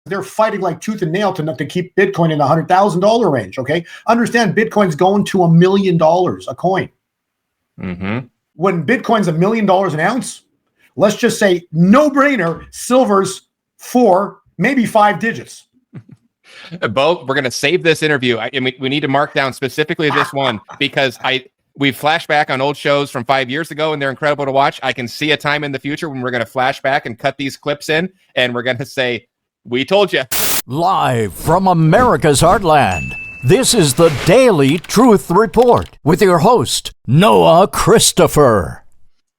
they're fighting like tooth and nail to keep Bitcoin in the $100,000 range. Okay. Understand Bitcoin's going to $1 million a coin. Mm-hmm. When Bitcoin's $1 million an ounce, let's just say no brainer, silver's 4, maybe 5 digits. Bo, we're going to save this interview. We need to mark down specifically this one because we flash back on old shows from 5 years ago and they're incredible to watch. I can see a time in the future when we're going to flash back and cut these clips in and we're going to say, we told you. Live from America's heartland, this is the Daily Truth Report with your host, Noah Christopher.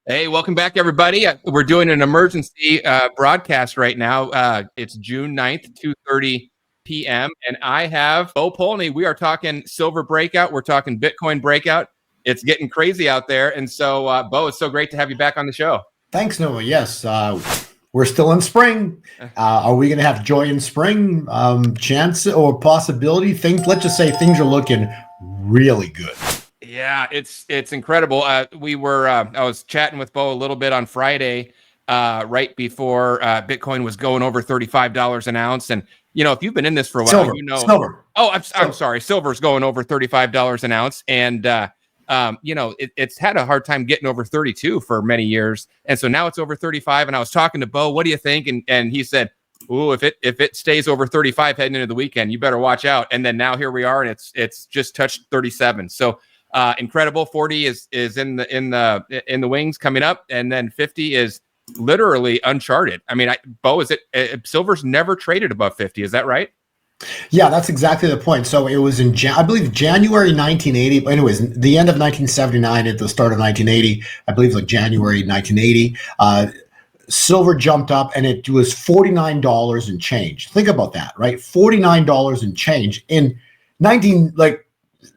Hey, welcome back, everybody. We're doing an emergency broadcast right now. It's June 9th, 2:30 p.m. And I have Bo Polny. We are talking silver breakout. We're talking Bitcoin breakout. It's getting crazy out there. And so, Bo, it's so great to have you back on the show. Thanks, Noah. Yes, we're still in spring. Are we going to have joy in spring? Chance or possibility? Let's just say things are looking really good. Yeah, it's incredible. I was chatting with Bo a little bit on Friday, right before Bitcoin was going over $35 an ounce. And, you know, if you've been in this for a while, Silver. Oh, I'm sorry. Silver's going over $35 an ounce. And, you know, it's had a hard time getting over 32 for many years. And so now it's over 35. And I was talking to Bo, what do you think? And he said, ooh, if it stays over 35 heading into the weekend, you better watch out. And then now here we are, and it's just touched 37. So, incredible. 40 is in the wings coming up, and then 50 is literally uncharted. I mean, Bo, is it silver's never traded above 50? Is that right? Yeah, that's exactly the point. So it was in I believe January 1980. Anyways, the end of 1979 at the start of 1980. I believe like January 1980. Silver jumped up, and it was $49 and change. Think about that, right? $49 and change in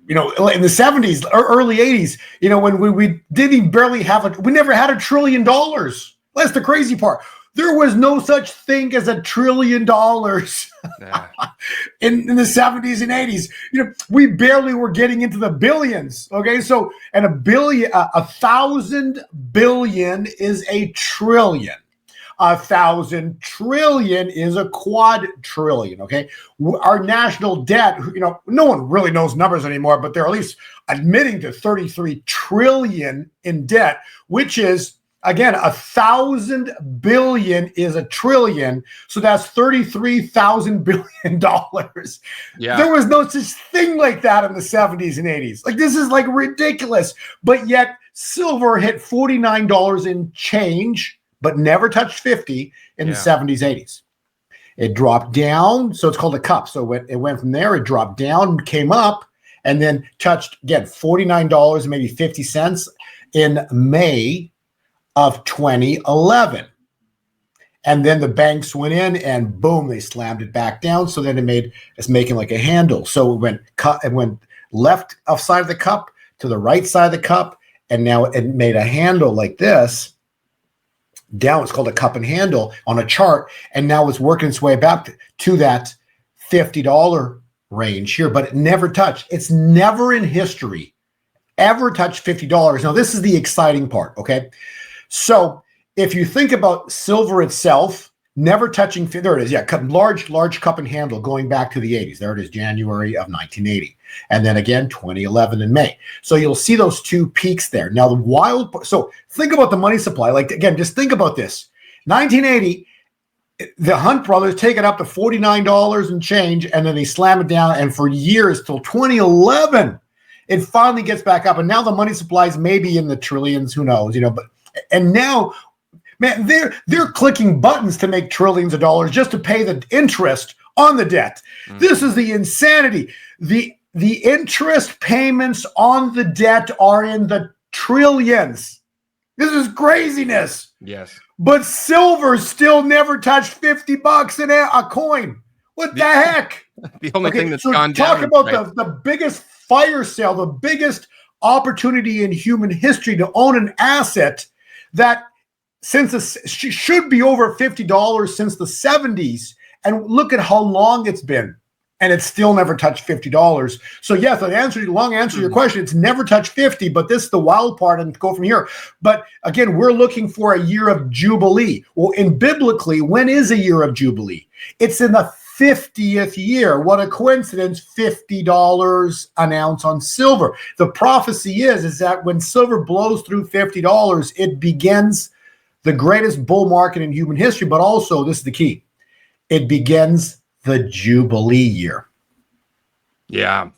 in the 70s or early 80s, when we barely have we never had $1 trillion. That's the crazy part. There was no such thing as $1 trillion in the 70s and 80s. We barely were getting into the billions. Okay. So, and 1,000 billion is $1 trillion. 1,000 trillion is $2 quadrillion. Okay. Our national debt, no one really knows numbers anymore, but they're at least admitting to 33 trillion in debt, which is, again, 1,000 billion is $1 trillion. So that's $33,000 billion. Yeah. There was no such thing like that in the 70s and 80s. Like, this is like ridiculous. But yet silver hit $49 in change, but never touched 50 in the 70s, 80s. It dropped down. So it's called a cup. So it went from there, it dropped down, came up, and then touched, again, $49 and maybe 50 cents in May of 2011. And then the banks went in and boom, they slammed it back down. So then it's making like a handle. So it went left side of the cup to the right side of the cup. And now it made a handle like this down. It's called a cup and handle on a chart. And now it's working its way back to that $50 range here, but it never touched. It's never in history ever touched $50. Now, this is the exciting part. Okay. So if you think about silver itself, never touching, there it is. Yeah. Large cup and handle going back to the 80s. There it is, January of 1980. And then again, 2011 in May. So you'll see those two peaks there. Now so think about the money supply. Like, again, just think about this. 1980, the Hunt brothers take it up to $49 and change, and then they slam it down. And for years till 2011, it finally gets back up. And now the money supply is maybe in the trillions, who knows, and now, man, they're clicking buttons to make trillions of dollars just to pay the interest on the debt. Mm-hmm. This is the insanity. The interest payments on the debt are in the trillions. This is craziness. Yes. But silver still never touched $50 a coin. What the heck? The only thing that's gone down. Talk about the biggest fire sale, the biggest opportunity in human history to own an asset that should be over $50 since the 70s. And look at how long it's been. And it's still never touched $50. So yes, the long answer to your question, it's never touched 50, but this is the wild part and go from here. But again, we're looking for a year of Jubilee. Well, biblically, when is a year of Jubilee? It's in the 50th year. What a coincidence, $50 an ounce on silver. The prophecy is that when silver blows through $50, it begins the greatest bull market in human history, but also, this is the key, it begins the Jubilee year. Yeah,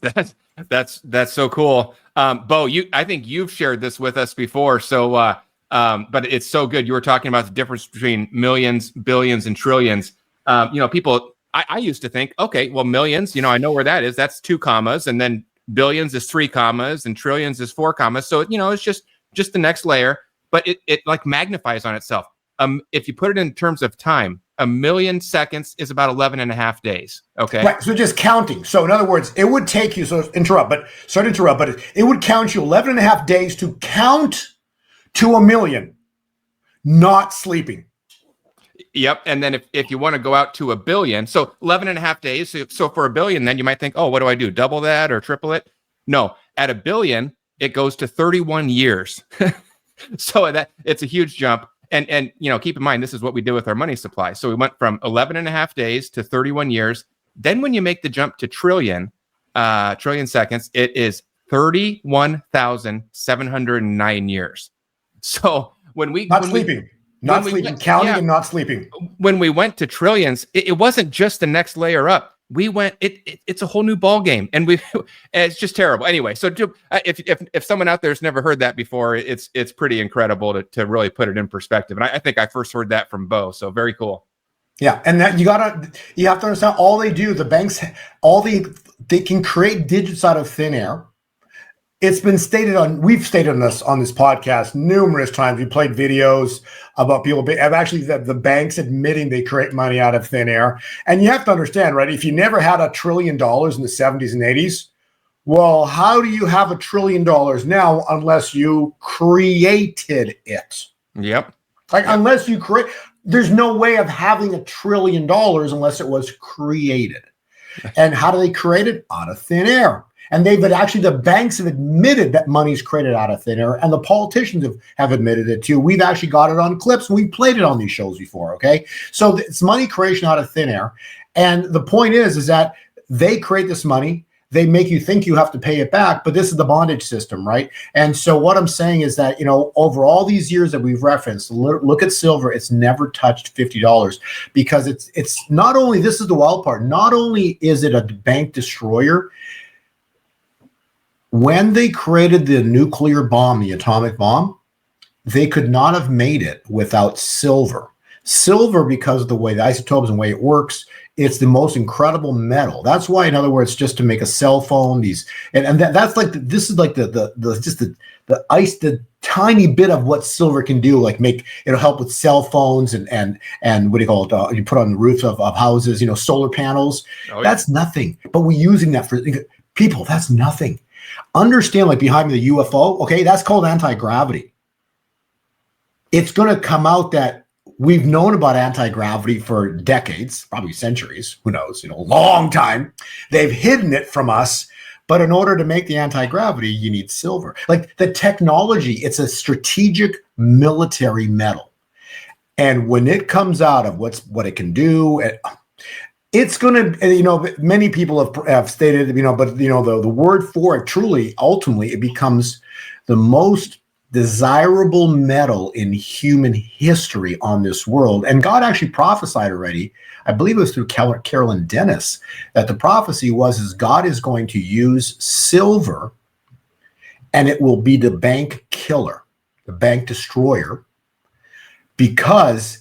that's so cool. Bo, I think you've shared this with us before. So, but it's so good. You were talking about the difference between millions, billions, and trillions. People, I used to think, okay, well, millions, I know where that is. That's 2 commas, and then billions is 3 commas, and trillions is 4 commas. So, it's just the next layer, but it like magnifies on itself. If you put it in terms of time, 1,000,000 seconds is about 11 and a half days. Okay. Right. So just counting. So in other words, it would take you, sorry to interrupt, but it would count you 11 and a half days to count to 1,000,000, not sleeping. Yep. And then if you want to go out to 1 billion, so 11 and a half days. So for 1 billion, then you might think, oh, what do I do? Double that or triple it? No, at 1 billion, it goes to 31 years. So that it's a huge jump. And keep in mind, this is what we did with our money supply. So we went from 11 and a half days to 31 years. Then when you make the jump to trillion seconds, it is 31,709 years. So counting and not sleeping. When we went to trillions, it wasn't just the next layer up. We went. It's a whole new ball game, and it's just terrible. Anyway, so if someone out there's never heard that before, it's pretty incredible to really put it in perspective. And I think I first heard that from Bo. So very cool. Yeah, and that you have to understand. All they do, the banks, they can create digits out of thin air. It's been we've stated on this podcast numerous times. We played videos about people, actually the banks admitting they create money out of thin air. And you have to understand, right? If you never had $1 trillion in the 70s and 80s, well, how do you have $1 trillion now unless you created it? Yep. Unless you there's no way of having $1 trillion unless it was created. And how do they create it? Out of thin air. And the banks have admitted that money's created out of thin air, and the politicians have admitted it too. We've actually got it on clips. We've played it on these shows before, okay? So it's money creation out of thin air. And the point is that they create this money. They make you think you have to pay it back, but this is the bondage system, right? And so what I'm saying is that, over all these years that we've referenced, look at silver, it's never touched $50 because it's not only, this is the wild part, not only is it a bank destroyer. When they created the nuclear bomb, the atomic bomb, they could not have made it without silver. Silver, because of the way the isotopes and the way it works, it's the most incredible metal. That's why, in other words, just to make a cell phone, that's like this is like the tiny bit of what silver can do. Like it'll help with cell phones and what do you call it? You put on the roofs of houses, solar panels. Oh, yeah. That's nothing. But we're using that for people. That's nothing. Understand, like behind the UFO, okay, that's called anti-gravity. It's going to come out that we've known about anti-gravity for decades, probably centuries, who knows, long time. They've hidden it from us, but in order to make the anti-gravity, you need silver. Like the technology, it's a strategic military metal. And when it comes out of what it can do, it's going to, many people have stated, but the word for it truly, ultimately, it becomes the most desirable metal in human history on this world. And God actually prophesied already, I believe it was through Carolyn Dennis, that the prophecy is God is going to use silver and it will be the bank killer, the bank destroyer, because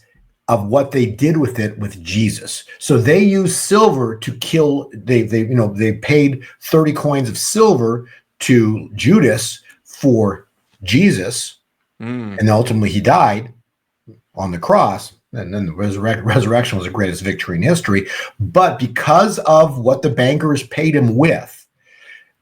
of what they did with it with Jesus. So they used silver to kill. They paid 30 coins of silver to Judas for Jesus, and ultimately he died on the cross. And then the resurrection was the greatest victory in history. But because of what the bankers paid him with,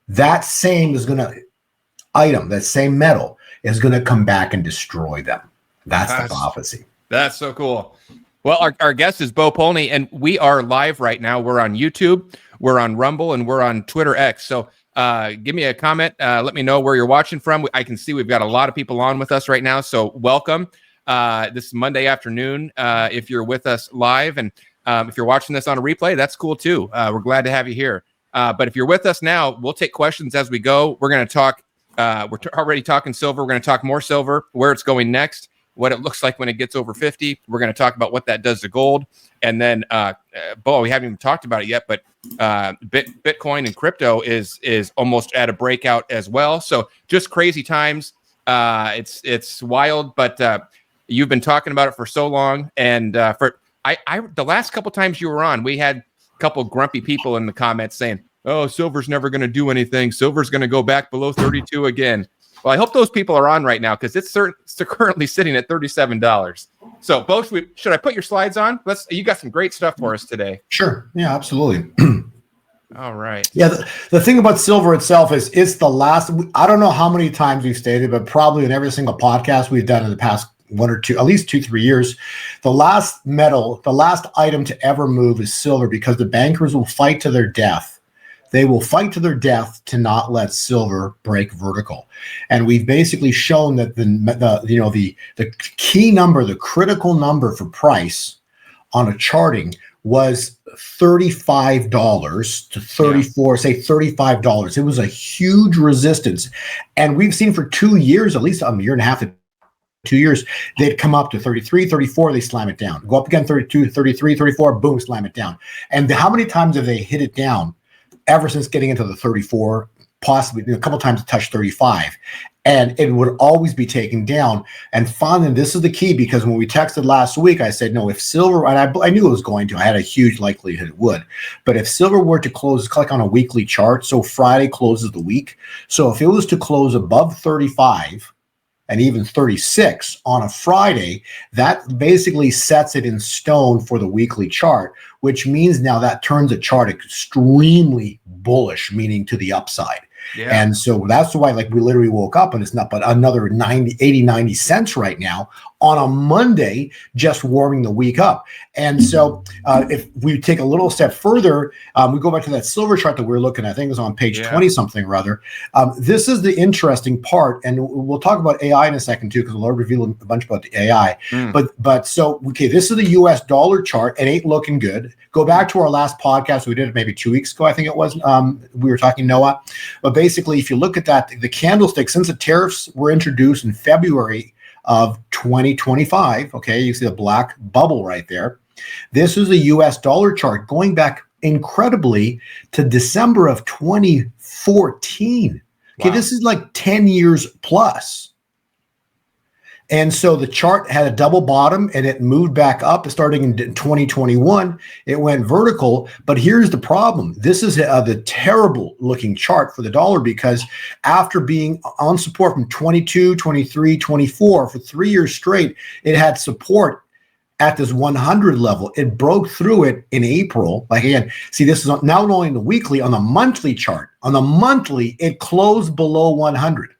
that same that same metal is going to come back and destroy them. That's the prophecy. That's so cool. Well, our guest is Bo Polny, and we are live right now. We're on YouTube, we're on Rumble, and we're on Twitter X. So give me a comment. Let me know where you're watching from. I can see we've got a lot of people on with us right now, so welcome. This is Monday afternoon if you're with us live. And If you're watching this on a replay, that's cool too. We're glad to have you here. But if you're with us now, we'll take questions as we go. We're going to talk. Already talking silver. We're going to talk more silver, where it's going next, what it looks like when it gets over 50. We're going to talk about what that does to gold. And then, Bo, we haven't even talked about it yet, but Bitcoin and crypto is almost at a breakout as well. So just crazy times. It's wild, but you've been talking about it for so long. And the last couple times you were on, we had a couple grumpy people in the comments saying, "Oh, silver's never going to do anything. Silver's going to go back below 32 again." Well, I hope those people are on right now because it's currently sitting at $37. So, both should I put your slides on? You got some great stuff for us today. Sure. Yeah, absolutely. All right. Yeah, the thing about silver itself is it's the last. I don't know how many times we've stated, but probably in every single podcast we've done in the past one or two, at least 2-3 years, the last metal, the last item to ever move is silver because the bankers will fight to their death. They will fight to their death to not let silver break vertical. And we've basically shown that the key number, the critical number for price on a charting was $35 to 34, say $35. It was a huge resistance. And we've seen for 2 years, at least a year and a half to 2 years, they'd come up to 33, 34, they slam it down. Go up again, 32, 33, 34, boom, slam it down. And how many times have they hit it down ever since getting into the 34, possibly a couple times it touched 35, and it would always be taken down. And finally, this is the key, because when we texted last week, I said, no, if silver, and I knew it was going to, I had a huge likelihood it would, but if silver were to close, click on a weekly chart, so Friday closes the week. So if it was to close above 35, and even 36 on a Friday, that basically sets it in stone for the weekly chart, which means now that turns the chart extremely bullish, meaning to the upside. Yeah. And so that's why, like, we literally woke up and it's not but another 90 cents right now on a Monday, just warming the week up. And so if we take a little step further, we go back to that silver chart that we're looking at. I think it was on page 20 something or other. This is the interesting part, and we'll talk about AI in a second too, because we'll reveal a bunch about the AI. But so, okay, this is the US dollar chart. It ain't looking good. Go back to our last podcast. We did it maybe 2 weeks ago, I think it was. We were talking Noah. But basically, if you look at that, the candlestick, since the tariffs were introduced in February of 2025, okay, you see the black bubble right there. This is the US dollar chart going back incredibly to December of 2014. Okay, wow. This is like 10 years plus. And so the chart had a double bottom and it moved back up starting in 2021. It went vertical. But here's the problem. This is the terrible looking chart for the dollar, because after being on support from 22, 23, 24 for 3 years straight, it had support at this 100 level. It broke through it in April. Like, again, see, this is not only in the weekly, on the monthly chart. On the monthly, it closed below 100.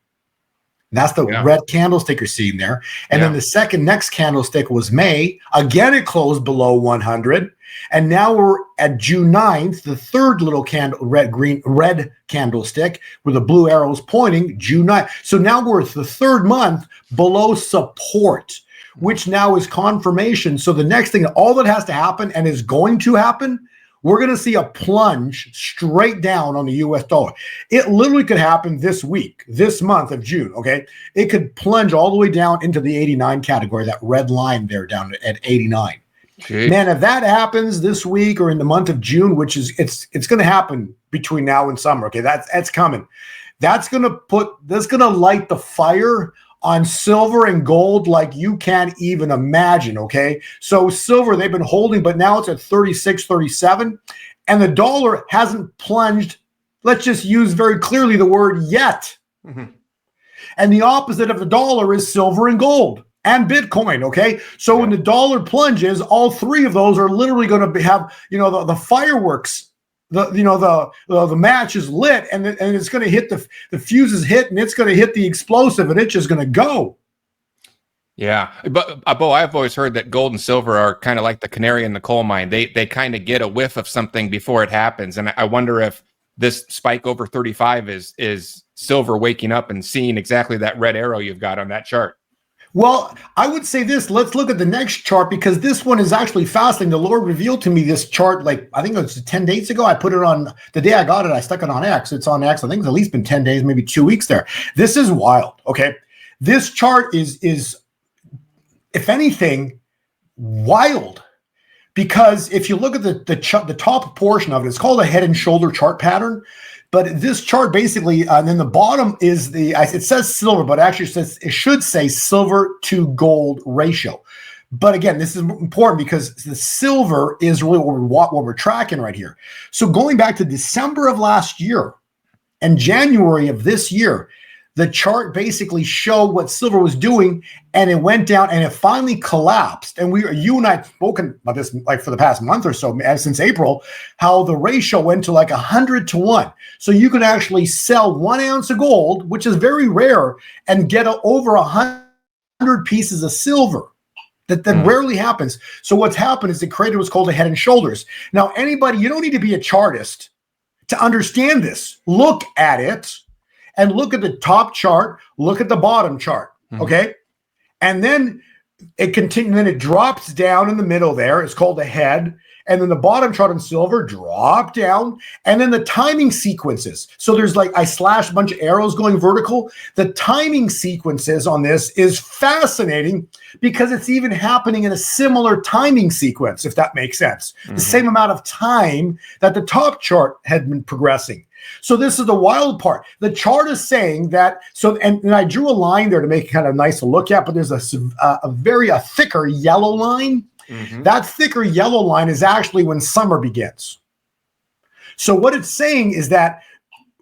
That's the red candlestick you're seeing there. And then the next candlestick was May. Again, it closed below 100. And now we're at June 9th, the third little red candlestick with the blue arrows pointing, June 9th. So now we're the third month below support, which now is confirmation. So the next thing, all that has to happen and is going to happen, we're going to see a plunge straight down on the US dollar. It literally could happen this week, this month of June, okay? It could plunge all the way down into the 89 category, that red line there down at 89. Jeez. Man, if that happens this week or in the month of June, which is, it's going to happen between now and summer, okay? That's coming. That's going to light the fire on silver and gold like you can't even imagine, okay? So silver, they've been holding, but now it's at 36, 37, and the dollar hasn't plunged. Let's just use very clearly the word yet. Mm-hmm. And the opposite of the dollar is silver and gold and Bitcoin, okay? So when the dollar plunges, all three of those are literally going to have, the fireworks. The match is lit, and it's going to hit the fuse is hit, and it's going to hit the explosive, and it's just going to go. Yeah, but Bo, I've always heard that gold and silver are kind of like the canary in the coal mine. They kind of get a whiff of something before it happens, and I wonder if this spike over 35 is silver waking up and seeing exactly that red arrow you've got on that chart. Well, I would say this. Let's look at the next chart because this one is actually fascinating. The Lord revealed to me this chart, like I think it was 10 days ago. I put it on the day I got it. I stuck it on X. It's on X. I think it's at least been 10 days, maybe 2 weeks there. This is wild. Okay. This chart is if anything, wild. Because if you look at the top portion of it, it's called a head and shoulder chart pattern. But this chart basically, and then the bottom is it says silver, but actually it should say silver to gold ratio. But again, this is important because the silver is really what we're tracking right here. So going back to December of last year and January of this year, the chart basically showed what silver was doing, and it went down and it finally collapsed. And you and I have spoken about this like for the past month or so, since April, how the ratio went to like 100-1. So you can actually sell 1 ounce of gold, which is very rare, and get over 100 pieces of silver. That rarely happens. So what's happened is it created what's called a head and shoulders. Now, anybody, you don't need to be a chartist to understand this. Look at it. And look at the top chart, look at the bottom chart, okay? And then it continues, then it drops down in the middle there. It's called the head. And then the bottom chart on silver drop down. And then the timing sequences. So there's like, I slash a bunch of arrows going vertical. The timing sequences on this is fascinating because it's even happening in a similar timing sequence, if that makes sense. The same amount of time that the top chart had been progressing. So this is the wild part. The chart is saying that, and I drew a line there to make it kind of nice to look at, but there's a thicker yellow line. That thicker yellow line is actually when summer begins. So what it's saying is that,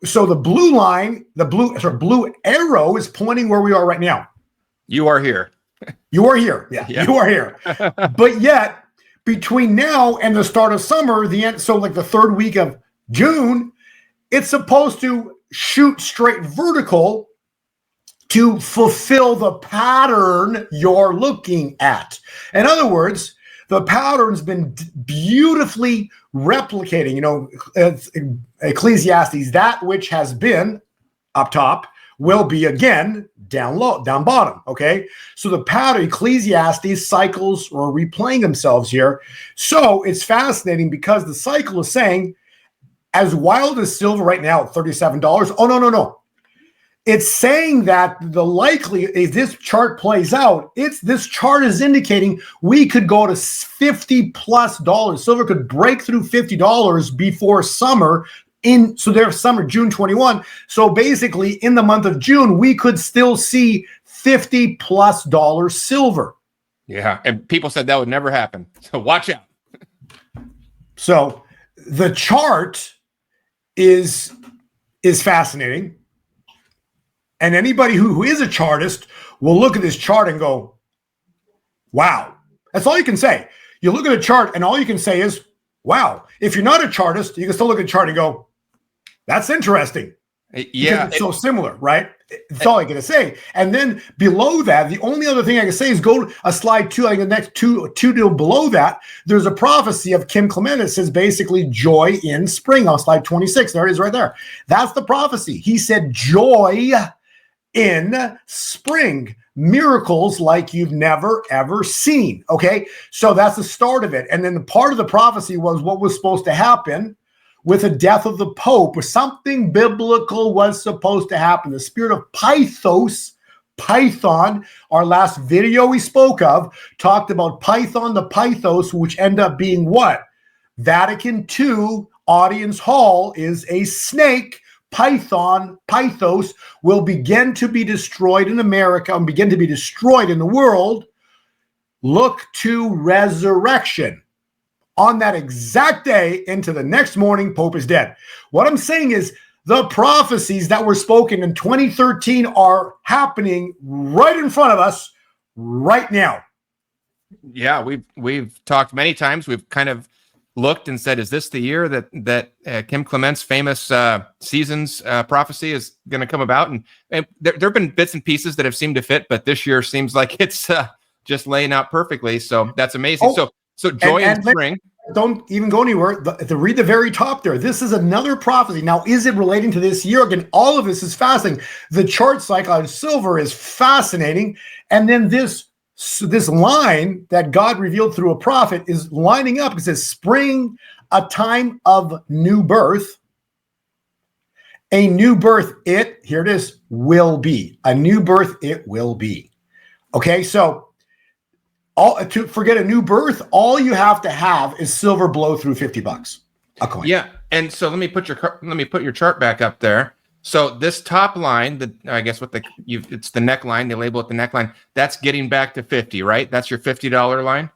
so the blue line, the blue arrow is pointing where we are right now. You are here. You are here. Yeah. You are here. But yet, between now and the start of summer, so like the third week of June, it's supposed to shoot straight vertical to fulfill the pattern you're looking at. In other words, the pattern's been beautifully replicating, Ecclesiastes, that which has been up top will be again down bottom, okay? So the pattern, Ecclesiastes cycles are replaying themselves here. So it's fascinating because the cycle is saying, as wild as silver right now at $37. Oh, no. It's saying that the likely, if this chart plays out, this chart is indicating we could go to $50+. Silver could break through $50 before summer. So there's summer, June 21. So basically in the month of June, we could still see $50+ silver. Yeah. And people said that would never happen. So watch out. So the chart is fascinating. And anybody who is a chartist will look at this chart and go, wow. That's all you can say. You look at a chart and all you can say is, wow. If you're not a chartist, you can still look at a chart and go, that's interesting. Yeah. It's so similar, right? That's all I got to say. And then below that, the only other thing I can say is go a slide 2, like the next two below that, there's a prophecy of Kim Clement that says basically joy in spring on slide 26. There it is right there. That's the prophecy. He said joy in spring, miracles like you've never, ever seen. Okay. So that's the start of it. And then the part of the prophecy was what was supposed to happen with the death of the Pope, or something biblical was supposed to happen. The spirit of Python, our last video we spoke of, talked about Python the Pythos, which end up being what? Vatican II audience hall is a snake. Pythos will begin to be destroyed in America and begin to be destroyed in the world. Look to resurrection. On that exact day into the next morning, Pope is dead. What I'm saying is the prophecies that were spoken in 2013 are happening right in front of us right now. Yeah, we've talked many times. We've kind of looked and said, is this the year that Kim Clement's famous seasons prophecy is going to come about? And there have been bits and pieces that have seemed to fit, but this year seems like it's just laying out perfectly. So that's amazing. So joy in spring. don't even go anywhere. Read the very top there. This is another prophecy. Now, is it relating to this year? Again, all of this is fascinating. The chart cycle on silver is fascinating. And then this line that God revealed through a prophet is lining up. It says, spring, a time of new birth. A new birth, here it is, will be. A new birth, it will be. Okay, so to forget a new birth, all you have to have is silver below through $50 a coin. Yeah, and so let me put your chart back up there. So this top line, I guess it's the neckline. They label it the neckline. That's getting back to 50, right? That's your $50 line.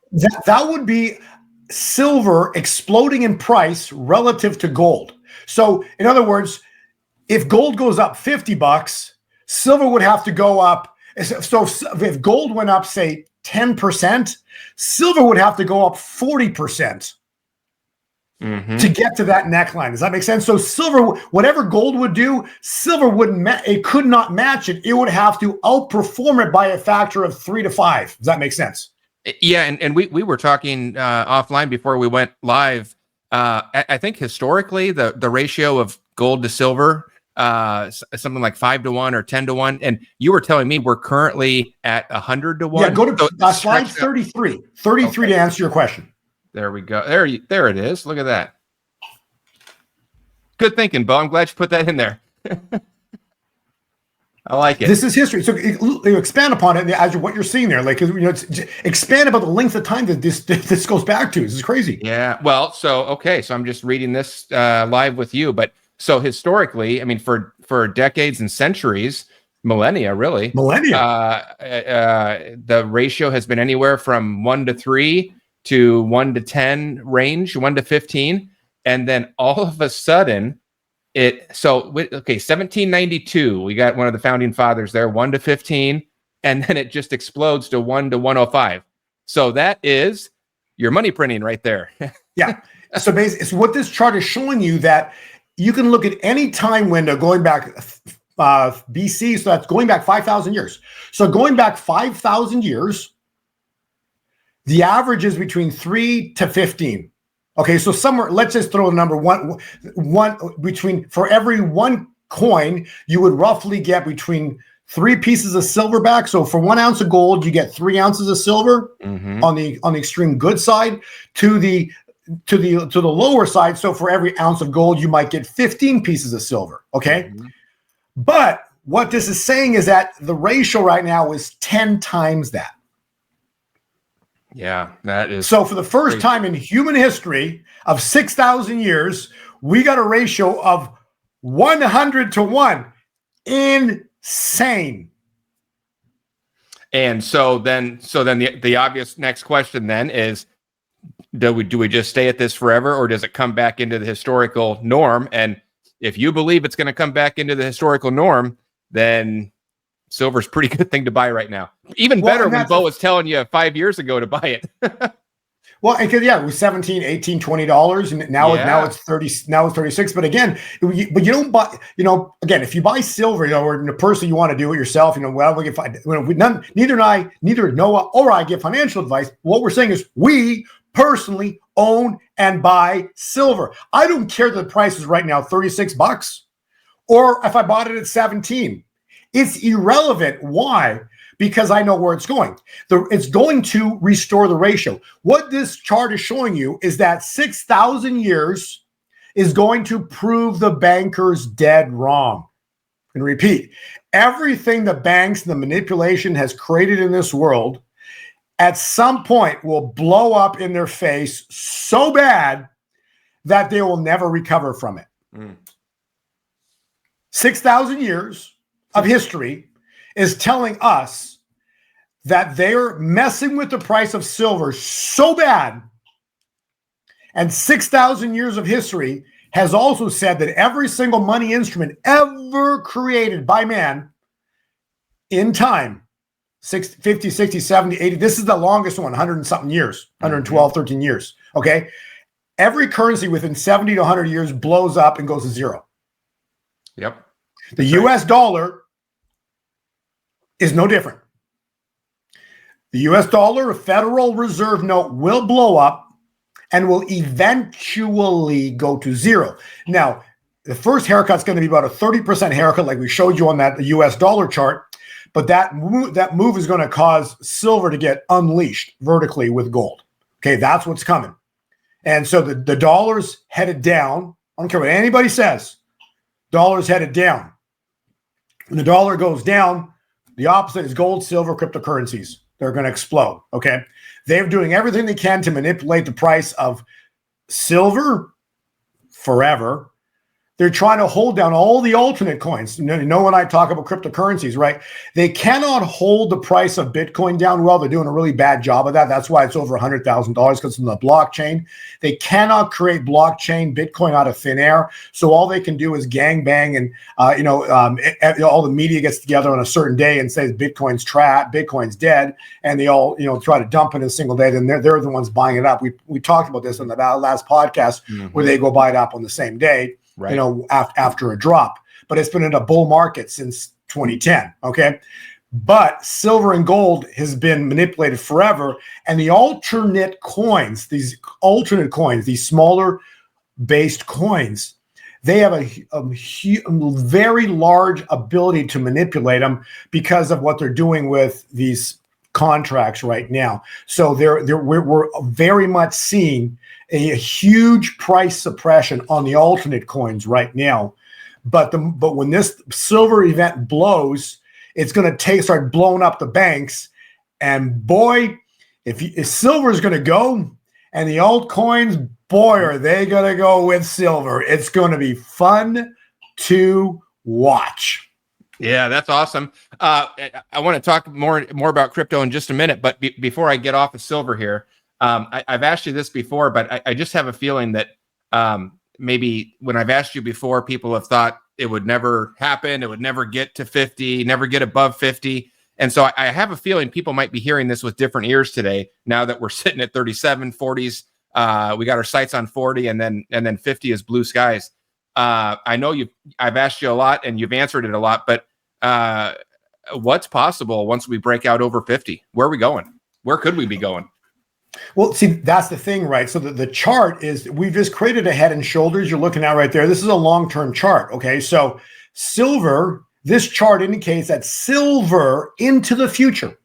That would be silver exploding in price relative to gold. So in other words, if gold goes up $50, silver would have to go up. So if gold went up, say 10%, silver would have to go up 40% to get to that neckline. Does that make sense? So silver, whatever gold would do, silver wouldn't. It could not match it. It would have to outperform it by a factor of 3 to 5. Does that make sense? Yeah, and we were talking offline before we went live. I think historically the ratio of gold to silver, something like 5 to 1 or 10 to 1, and you were telling me we're currently at 100 to 1. Yeah, go to slide 33. 33 to answer your question. There we go. There it is. Look at that. Good thinking, Bo. I'm glad you put that in there. I like it. This is history. So you expand upon it as what you're seeing there. Like, expand about the length of time that this goes back to. This is crazy. Yeah. Well, so I'm just reading this live with you, but so historically, I mean, for decades and centuries, millennia, the ratio has been anywhere from 1 to 3 to 1 to 10 range, 1 to 15, and then all of a sudden, 1792, we got one of the founding fathers there, 1 to 15, and then it just explodes to 1 to 105. So that is your money printing right there. Yeah. So basically, it's what this chart is showing you, that you can look at any time window going back BC. So that's going back 5,000 years. So going back 5,000 years, the average is between 3 to 15. Okay, so somewhere, let's just throw a number one between, for every one coin, you would roughly get between 3 pieces of silver back. So for 1 ounce of gold, you get 3 ounces of silver on the extreme good side. To the lower side, so for every ounce of gold, you might get 15 pieces of silver. Okay, but what this is saying is that the ratio right now is 10 times that. Yeah, that is. So for the first time in human history of 6,000 years, we got a ratio of 100 to 1. Insane. And so then the obvious next question then is, do we just stay at this forever, or does it come back into the historical norm? And if you believe it's going to come back into the historical norm, then silver's a pretty good thing to buy right now. Even better when Bo was telling you 5 years ago to buy it. Well, because it was $17, $18, $20, and now it's 30. Now it's 36. But again, but you don't buy. Again, if you buy silver, or in a person you want to do it yourself, neither Noah or I give financial advice. What we're saying is we personally own and buy silver. I don't care that the price is right now $36, or if I bought it at 17. It's irrelevant. Why? Because I know where it's going. It's going to restore the ratio. What this chart is showing you is that 6,000 years is going to prove the bankers dead wrong. And repeat, everything the banks and the manipulation has created in this world at some point will blow up in their face so bad that they will never recover from it. 6,000 years of history is telling us that they're messing with the price of silver so bad. And 6,000 years of history has also said that every single money instrument ever created by man in time, 50, 60, 70, 80, this is the longest one, 100 and something years, 112, 13 years, okay? Every currency within 70 to 100 years blows up and goes to zero. Yep. The US dollar is no different. The US dollar, a Federal Reserve note, will blow up and will eventually go to zero. Now, the first haircut's going to be about a 30% haircut, like we showed you on that US dollar chart. But that move is going to cause silver to get unleashed vertically with gold. Okay, that's what's coming. And so the dollar's headed down. I don't care what anybody says. Dollar's headed down. When the dollar goes down, the opposite is gold, silver, cryptocurrencies. They're going to explode. Okay, they're doing everything they can to manipulate the price of silver forever. They're trying to hold down all the alternate coins. You know, when I talk about cryptocurrencies, right? They cannot hold the price of Bitcoin down well. They're doing a really bad job of that. That's why it's over $100,000 because it's in the blockchain. They cannot create blockchain Bitcoin out of thin air. So all they can do is gangbang and, all the media gets together on a certain day and says Bitcoin's Bitcoin's dead. And they all, try to dump it in a single day. Then they're the ones buying it up. We talked about this in the last podcast where they go buy it up on the same day. Right. After a drop, but it's been in a bull market since 2010. Okay. But silver and gold has been manipulated forever. And the alternate coins, these smaller based coins, they have a very large ability to manipulate them because of what they're doing with these contracts right now. So we're very much seeing a huge price suppression on the alternate coins right now. But when this silver event blows, it's going to start blowing up the banks. And boy, if silver is going to go and the altcoins, boy, are they going to go with silver. It's going to be fun to watch. Yeah, that's awesome. I want to talk more about crypto in just a minute, but before I get off of silver here, I've asked you this before, but I just have a feeling that maybe when I've asked you before, people have thought it would never happen. It would never get to 50, never get above 50. And so I have a feeling people might be hearing this with different ears today. Now that we're sitting at 37, 40s, we got our sights on 40 and then 50 is blue skies. I know I've asked you a lot and you've answered it a lot, but what's possible once we break out over 50? Where are we going? Where could we be going? Well, see, that's the thing, right? So the chart is, we've just created a head and shoulders you're looking at right there. This is a long-term chart, okay? So silver, this chart indicates that silver into the future,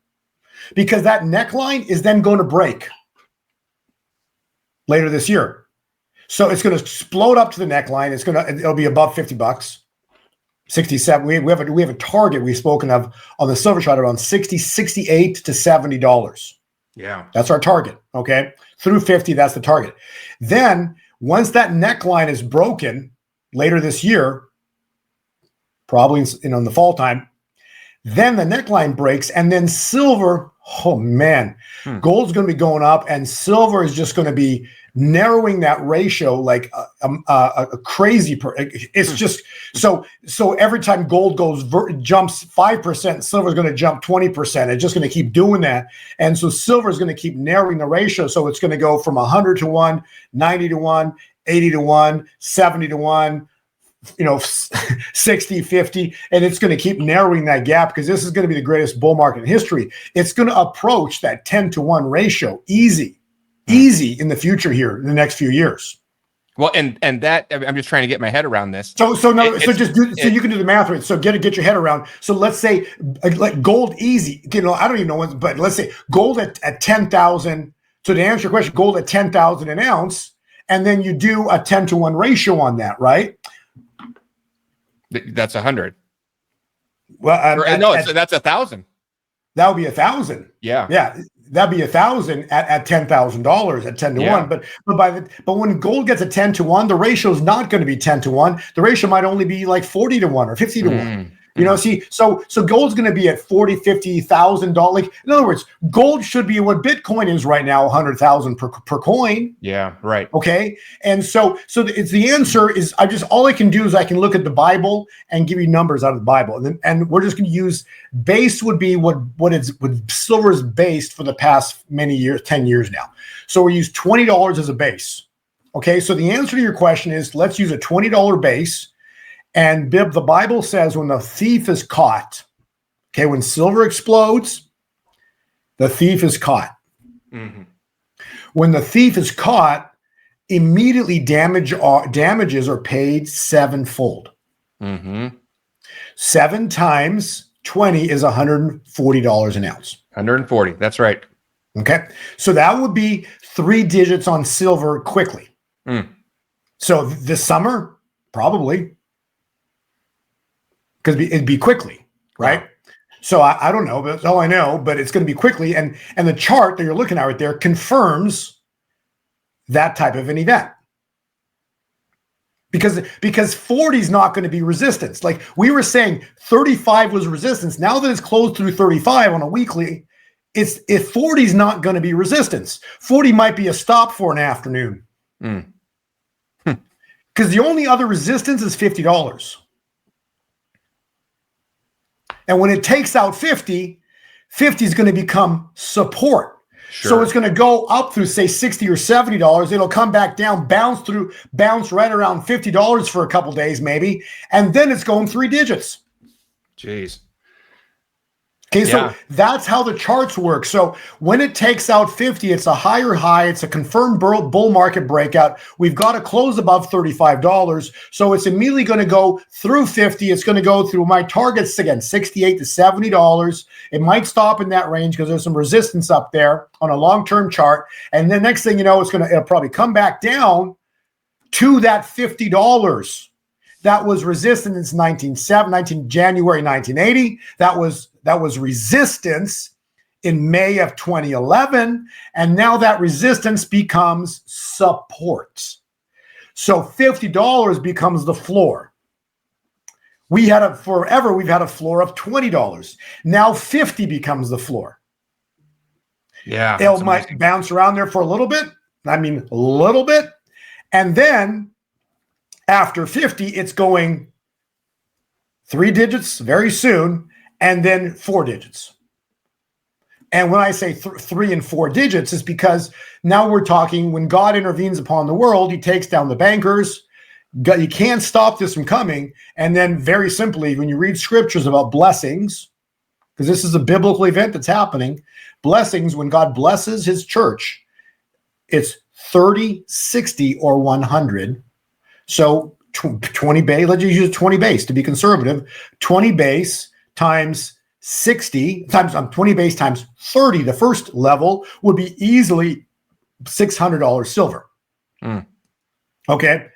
because that neckline is then going to break later this year. So it's going to explode up to the neckline. It'll be above $50, 67. We have a target we've spoken of on the silver chart around $68 to $70. Yeah. That's our target. Okay. Through 50, that's the target. Then once that neckline is broken later this year, probably in the fall time, then the neckline breaks and then silver, oh man, gold's going to be going up and silver is just going to be narrowing that ratio like a crazy. It's just so every time gold jumps 5%, silver is going to jump 20%. It's just going to keep doing that, and so silver is going to keep narrowing the ratio. So it's going to go from 100 to 1, 90 to 1, 80 to 1, 70 to 1. 60, 50, and it's going to keep narrowing that gap because this is going to be the greatest bull market in history. It's going to approach that 10 to 1 ratio easy in the future here in the next few years. Well, and that I'm just trying to get my head around this. So you can do the math right. So get your head around. So let's say like gold easy. I don't even know what, but let's say gold at 10,000. So to answer your question, gold at 10,000 an ounce, and then you do a 10 to 1 ratio on that, right? That's 100. Well, that's 1,000. That would be 1,000. Yeah. That'd be 1,000 at $10,000 at 10 to 1. But when gold gets a 10 to 1, the ratio is not going to be 10 to 1. The ratio might only be like 40 to 1 or 50 to 1. So gold's going to be at $40,000, $50,000. Like, in other words, gold should be what Bitcoin is right now, 100,000 per coin. Yeah, right. Okay, and so it's the answer is all I can do is I can look at the Bible and give you numbers out of the Bible, and we're just going to use base would be what silver is based for the past many years, 10 years now. So we use $20 as a base. Okay, so the answer to your question is let's use a $20 base. And Bib, the Bible says when the thief is caught, okay, when silver explodes, the thief is caught. Mm-hmm. When the thief is caught, immediately damages are paid sevenfold. Mm-hmm. 7 times 20 is $140 an ounce. 140. That's right. Okay. So that would be 3 digits on silver quickly. Mm. So this summer, probably. Because it'd be quickly, right? Wow. So I don't know, but that's all I know, but it's going to be quickly. And the chart that you're looking at right there confirms that type of an event. Because 40 is not going to be resistance. Like we were saying, 35 was resistance. Now that it's closed through 35 on a weekly, if 40 is not going to be resistance. 40 might be a stop for an afternoon. Because the only other resistance is $50. And when it takes out 50, 50 is going to become support. Sure. So it's going to go up through, say, $60 or $70. It'll come back down, bounce right around $50 for a couple days, maybe. And then it's going 3 digits. Jeez. Okay, so that's how the charts work. So when it takes out 50, it's a higher high. It's a confirmed bull market breakout. We've got to close above $35. So it's immediately going to go through 50. It's going to go through my targets again, $68 to $70. It might stop in that range because there's some resistance up there on a long-term chart. And then next thing you know, it'll probably come back down to that $50. That was resistance in January 1980. That was resistance in May of 2011. And now that resistance becomes support. So $50 becomes the floor. We've had a floor of $20. Now 50 becomes the floor. Yeah. It might bounce around there for a little bit. And then after 50, it's going 3 digits very soon, and then 4 digits. And when I say 3 and 4 digits, it's because now we're talking when God intervenes upon the world, he takes down the bankers. You can't stop this from coming. And then very simply, when you read scriptures about blessings, because this is a biblical event that's happening, blessings, when God blesses his church, it's 30, 60, or 100. So 20 base, let's just use 20 base to be conservative. 20 base times 60 times 20 base times 30. The first level would be easily $600 silver. Okay.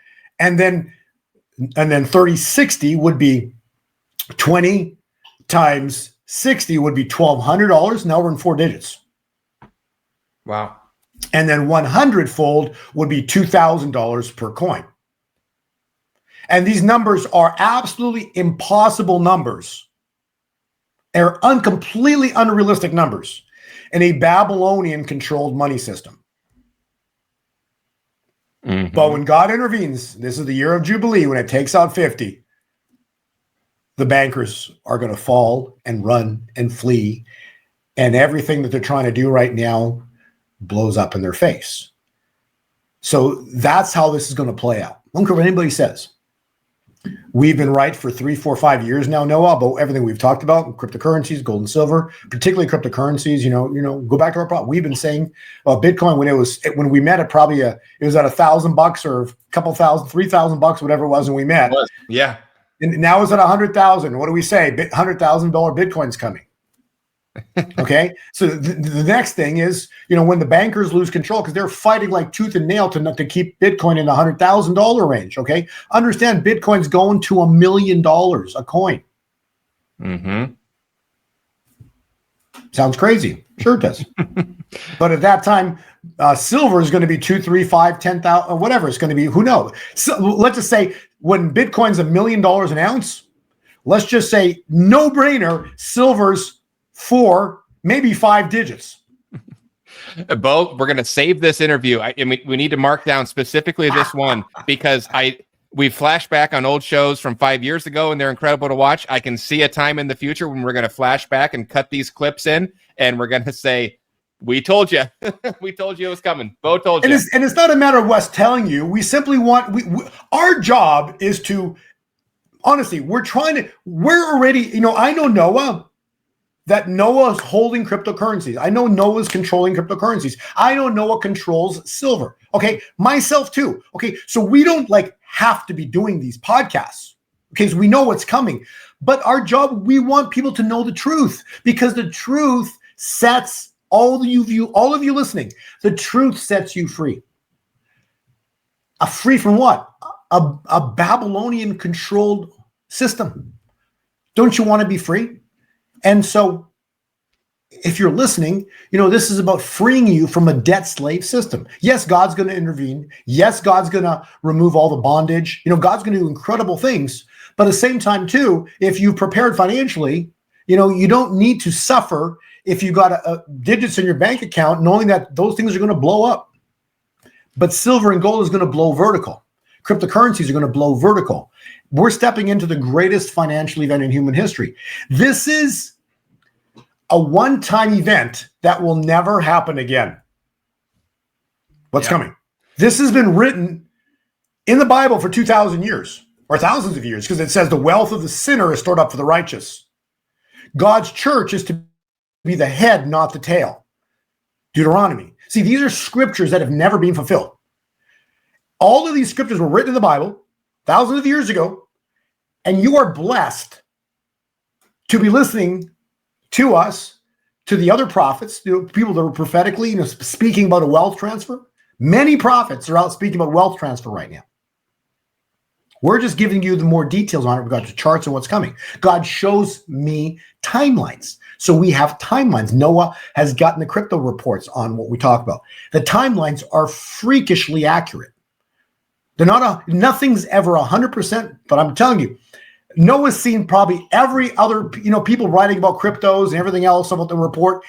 And then 3060 would be 20 times 60 would be $1,200. Now we're in 4 digits. Wow. And then 100 fold would be $2,000 per coin. And these numbers are absolutely impossible numbers. They're completely unrealistic numbers in a Babylonian-controlled money system. Mm-hmm. But when God intervenes, this is the year of Jubilee, when it takes out 50, the bankers are going to fall and run and flee, and everything that they're trying to do right now blows up in their face. So that's how this is going to play out. I don't care what anybody says. We've been right for 3, 4, 5 years now, Noah, about everything we've talked about, cryptocurrencies, gold and silver, particularly cryptocurrencies. You know, go back to our problem. We've been saying Bitcoin when we met, it was at $1,000 or a couple thousand, $3,000, whatever it was when we met. Yeah. And now it's at 100,000. What do we say? $100,000 Bitcoin's coming. Okay. So the next thing is, when the bankers lose control, because they're fighting like tooth and nail to keep Bitcoin in the $100,000 range. Okay. Understand, Bitcoin's going to $1 million a coin. Mm-hmm. Sounds crazy. Sure it does. But at that time, silver is going to be 2, 3, 5, 10,000, whatever it's going to be. Who knows? So let's just say when Bitcoin's $1 million an ounce, let's just say no brainer, silver's 4, maybe 5 digits. Bo, we're going to save this interview. I mean, we need to mark down specifically this one because we flash back on old shows from 5 years ago and they're incredible to watch. I can see a time in the future when we're going to flash back and cut these clips in and we're going to say, we told you. We told you it was coming. Bo told you. And it's not a matter of us telling you. We simply our job is to, honestly, we're already, I know Noah. That Noah's holding cryptocurrencies. I know Noah's controlling cryptocurrencies. I know Noah controls silver. Okay. Myself too. Okay. So we don't like have to be doing these podcasts because we know what's coming. But our job, we want people to know the truth because the truth sets all of you listening, the truth sets you free. Free from what? A Babylonian controlled system. Don't you want to be free? And so if you're listening, this is about freeing you from a debt slave system. Yes, God's going to intervene. Yes, God's going to remove all the bondage. God's going to do incredible things. But at the same time, too, if you've prepared financially, you don't need to suffer if you got digits in your bank account, knowing that those things are going to blow up. But silver and gold is going to blow vertical. Cryptocurrencies are going to blow vertical. We're stepping into the greatest financial event in human history. This is a one-time event that will never happen again. What's coming? This has been written in the Bible for 2,000 years or thousands of years because it says the wealth of the sinner is stored up for the righteous. God's church is to be the head, not the tail. Deuteronomy. See, these are scriptures that have never been fulfilled. All of these scriptures were written in the Bible thousands of years ago, and you are blessed to be listening to us, to the other prophets, people that were prophetically speaking about a wealth transfer. Many prophets are out speaking about wealth transfer right now. We're just giving you the more details on it. We've got the charts and what's coming. God shows me timelines. So we have timelines. Noah has gotten the crypto reports on what we talk about. The timelines are freakishly accurate. They're not nothing's ever 100%, but I'm telling you, Noah's seen probably every other, people writing about cryptos and everything else about the report.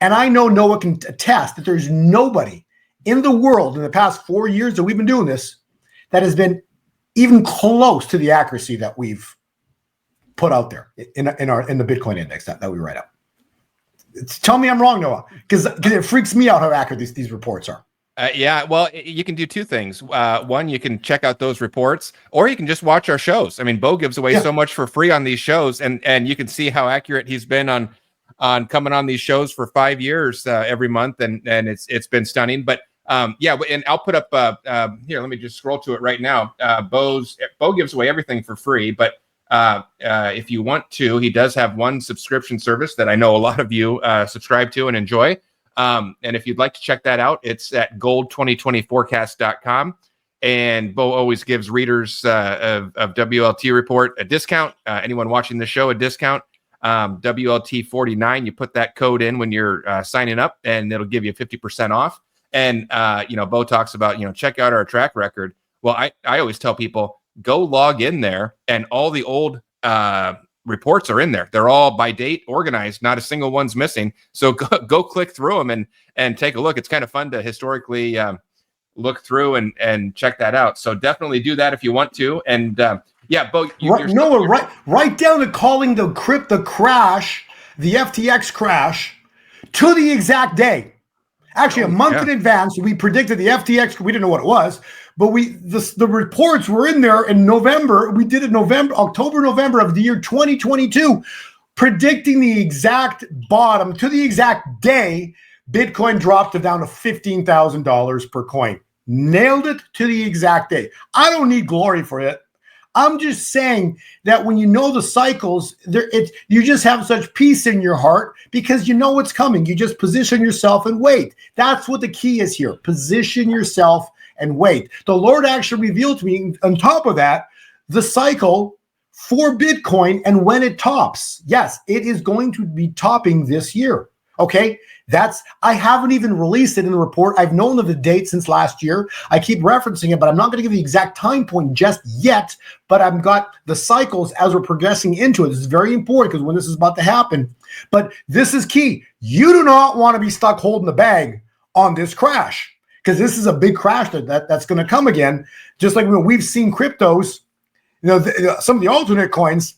And I know Noah can attest that there's nobody in the world in the past 4 years that we've been doing this that has been even close to the accuracy that we've put out there in the Bitcoin index that we write up. Tell me I'm wrong, Noah, because it freaks me out how accurate these reports are. Well, you can do two things. One, you can check out those reports, or you can just watch our shows. I mean, Bo gives away so much for free on these shows, and you can see how accurate he's been on coming on these shows for 5 years every month, and it's been stunning. But and I'll put up here. Let me just scroll to it right now. Bo gives away everything for free, but if you want to, he does have one subscription service that I know a lot of you subscribe to and enjoy. And if you'd like to check that out, it's at gold2020forecast.com. And Bo always gives readers of WLT Report a discount. Anyone watching the show, a discount. WLT49, you put that code in when you're signing up, and it'll give you 50% off. And, Bo talks about, check out our track record. Well, I always tell people, go log in there, and all the old reports are in there. They're all by date organized. Not a single one's missing. So go click through them and take a look. It's kind of fun to historically look through and check that out. So definitely do that if you want to. And Bo, write down the calling the crash, the FTX crash, to the exact day. Actually, a month in advance, we predicted the FTX. We didn't know what it was, but the reports were in there in November. We did it October, November of the year 2022, predicting the exact bottom to the exact day. Bitcoin dropped down to $15,000 per coin. Nailed it to the exact day. I don't need glory for it. I'm just saying that when you know the cycles, you just have such peace in your heart because you know what's coming. You just position yourself and wait. That's what the key is here. Position yourself and wait. The Lord actually revealed to me, on top of that, the cycle for Bitcoin and when it tops. Yes, it is going to be topping this year. Okay, I haven't even released it in the report. I've known of the date since last year. I keep referencing it, but I'm not going to give the exact time point just yet. But I've got the cycles as we're progressing into it. This is very important because when this is about to happen. But this is key. You do not want to be stuck holding the bag on this crash because this is a big crash that's going to come again. Just like when we've seen cryptos, some of the alternate coins,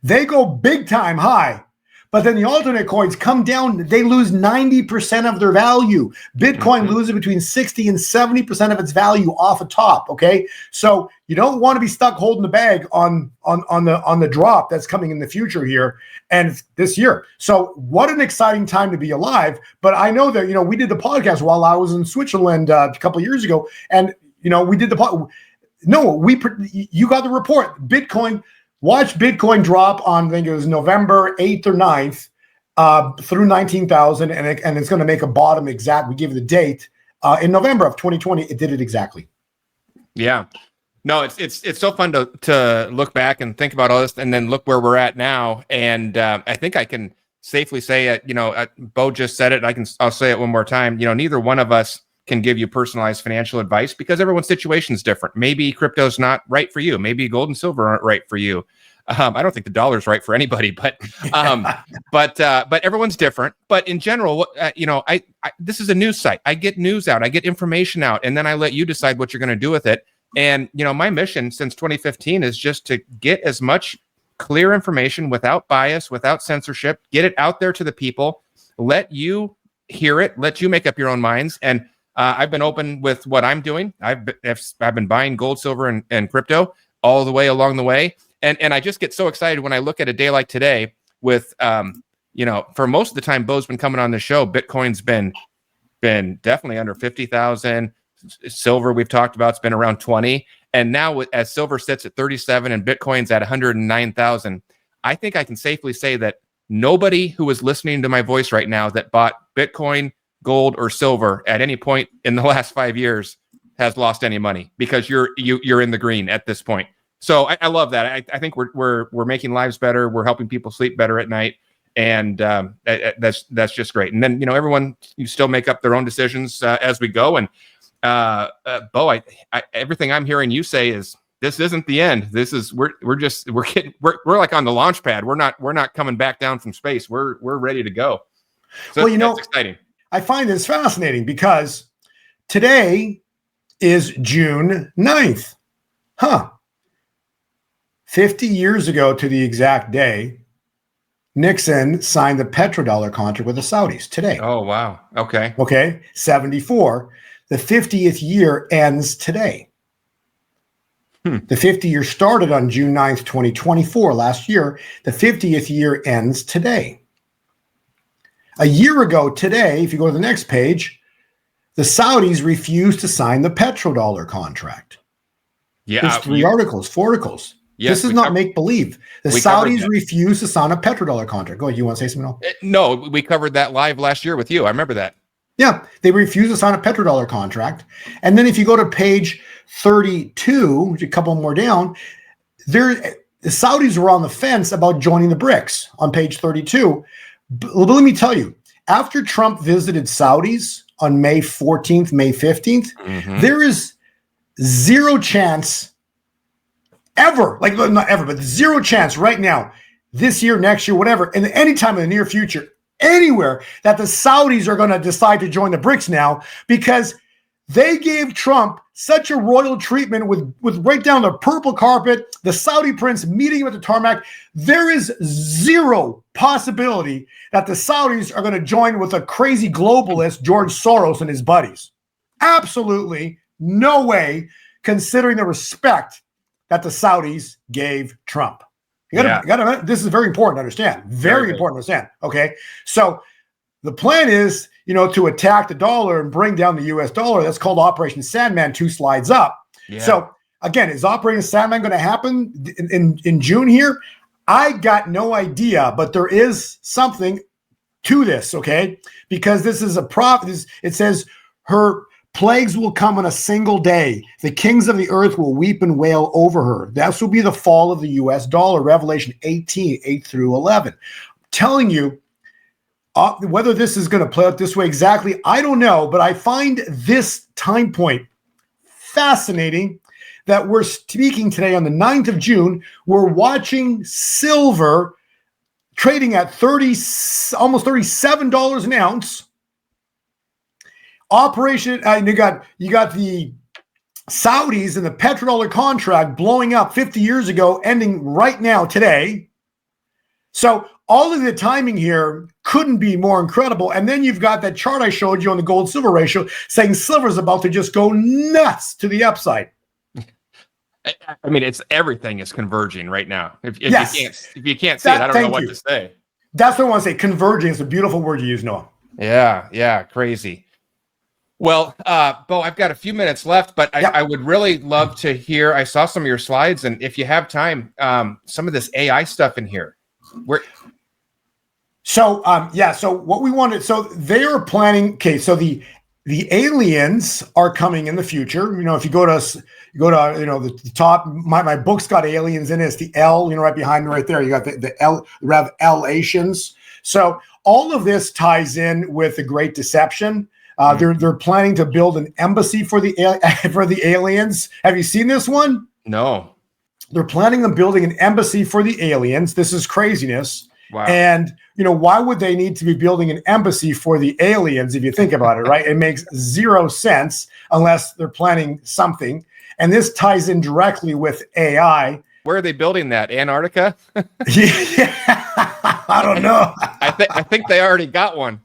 they go big time high. But then the alternate coins come down, they lose 90% of their value. Bitcoin loses between 60 and 70% of its value off a top. Okay. So you don't want to be stuck holding the bag on the drop that's coming in the future here and this year. So what an exciting time to be alive. But I know that, we did the podcast while I was in Switzerland a couple of years ago. And, we did you got the report. Watch Bitcoin drop on, I think it was November 8th or 9th through 19,000, and it's going to make a bottom exact. We give you the date in November of 2020. It did it exactly. Yeah. No, it's so fun to look back and think about all this, and then look where we're at now. And I think I can safely say, Bo just said it. I'll say it one more time. Neither one of us can give you personalized financial advice because everyone's situation is different. Maybe crypto's not right for you. Maybe gold and silver aren't right for you. I don't think the dollar's right for anybody, but everyone's different. But in general, this is a news site. I get news out, I get information out, and then I let you decide what you're going to do with it. And my mission since 2015 is just to get as much clear information without bias, without censorship, get it out there to the people, let you hear it, let you make up your own minds. And I've been open with what I'm doing. I've been buying gold, silver, and crypto all the way along the way. And I just get so excited when I look at a day like today with, for most of the time, Bo's been coming on the show. Bitcoin's been definitely under 50,000. Silver, we've talked about, it's been around 20. And now as silver sits at 37 and Bitcoin's at 109,000, I think I can safely say that nobody who is listening to my voice right now that bought Bitcoin, gold, or silver at any point in the last 5 years has lost any money, because you're in the green at this point. So I love that. I think we're making lives better. We're helping people sleep better at night, and that's just great. And then everyone, you still make up their own decisions as we go. And Bo, everything I'm hearing you say is this isn't the end. This is we're like on the launch pad. We're not coming back down from space. We're ready to go. So that's exciting. I find this fascinating because today is June 9th. 50 years ago to the exact day, Nixon signed the petrodollar contract with the Saudis today. Oh, wow. Okay. 74. The 50th year ends today. The 50 year started on June 9th, 2024, last year. The 50th year ends today. A year ago today, if you go to the next page, the Saudis refused to sign the petrodollar contract. Yeah. There's 4 articles. Yes, this is not make-believe. The Saudis refused to sign a petrodollar contract. Go ahead. You want to say something else? No, we covered that live last year with you. I remember that. Yeah, they refused to sign a petrodollar contract. And then if you go to page 32, which is a couple more down, the Saudis were on the fence about joining the BRICS on page 32. But let me tell you, after Trump visited Saudis on May 14th, May 15th, there is zero chance ever, not ever, but zero chance right now, this year, next year, whatever, and any time in the near future, anywhere, that the Saudis are going to decide to join the BRICS now, because they gave Trump such a royal treatment with right down the purple carpet, the Saudi prince meeting him at the tarmac. There is zero possibility that the Saudis are going to join with a crazy globalist, George Soros and his buddies. Absolutely no way, considering the respect that the Saudis gave Trump. This is very important to understand. Very important to understand. Okay. So the plan is, to attack the dollar and bring down the US dollar. That's called Operation Sandman, 2 slides up. Yeah. So again, is Operation Sandman going to happen in June here? I got no idea, but there is something to this. Okay. Because this is a prophet. It says her plagues will come on a single day. The kings of the earth will weep and wail over her. That will be the fall of the US dollar. Revelation 18, 8 through 11. I'm telling you, whether this is going to play out this way exactly, I don't know. But I find this time point fascinating that we're speaking today on the 9th of June. We're watching silver trading at almost $37 an ounce. Operation, you got the Saudis and the petrodollar contract blowing up 50 years ago, ending right now today. So all of the timing here couldn't be more incredible. And then you've got that chart I showed you on the gold silver ratio saying silver is about to just go nuts to the upside. I mean, it's everything is converging right now. If Yes. you can't see it, I don't know what to say. That's what I want to say. Converging is a beautiful word you use, Noah. Yeah, crazy. Well, Bo, I've got a few minutes left, but I would really love to hear. I saw some of your slides, and if you have time, some of this AI stuff in here. So what we wanted, so they are planning. Okay, so the aliens are coming in the future. If you go to the top, my book's got aliens in it. It's the L, right behind me right there. You got the L, rather L-ations. So all of this ties in with the Great Deception. They're planning to build an embassy for the aliens. Have you seen this one? No. They're planning on building an embassy for the aliens. This is craziness. Wow. And, why would they need to be building an embassy for the aliens if you think about it, right? It makes zero sense unless they're planning something. And this ties in directly with AI. Where are they building that? Antarctica? Yeah, I don't know. I think they already got one.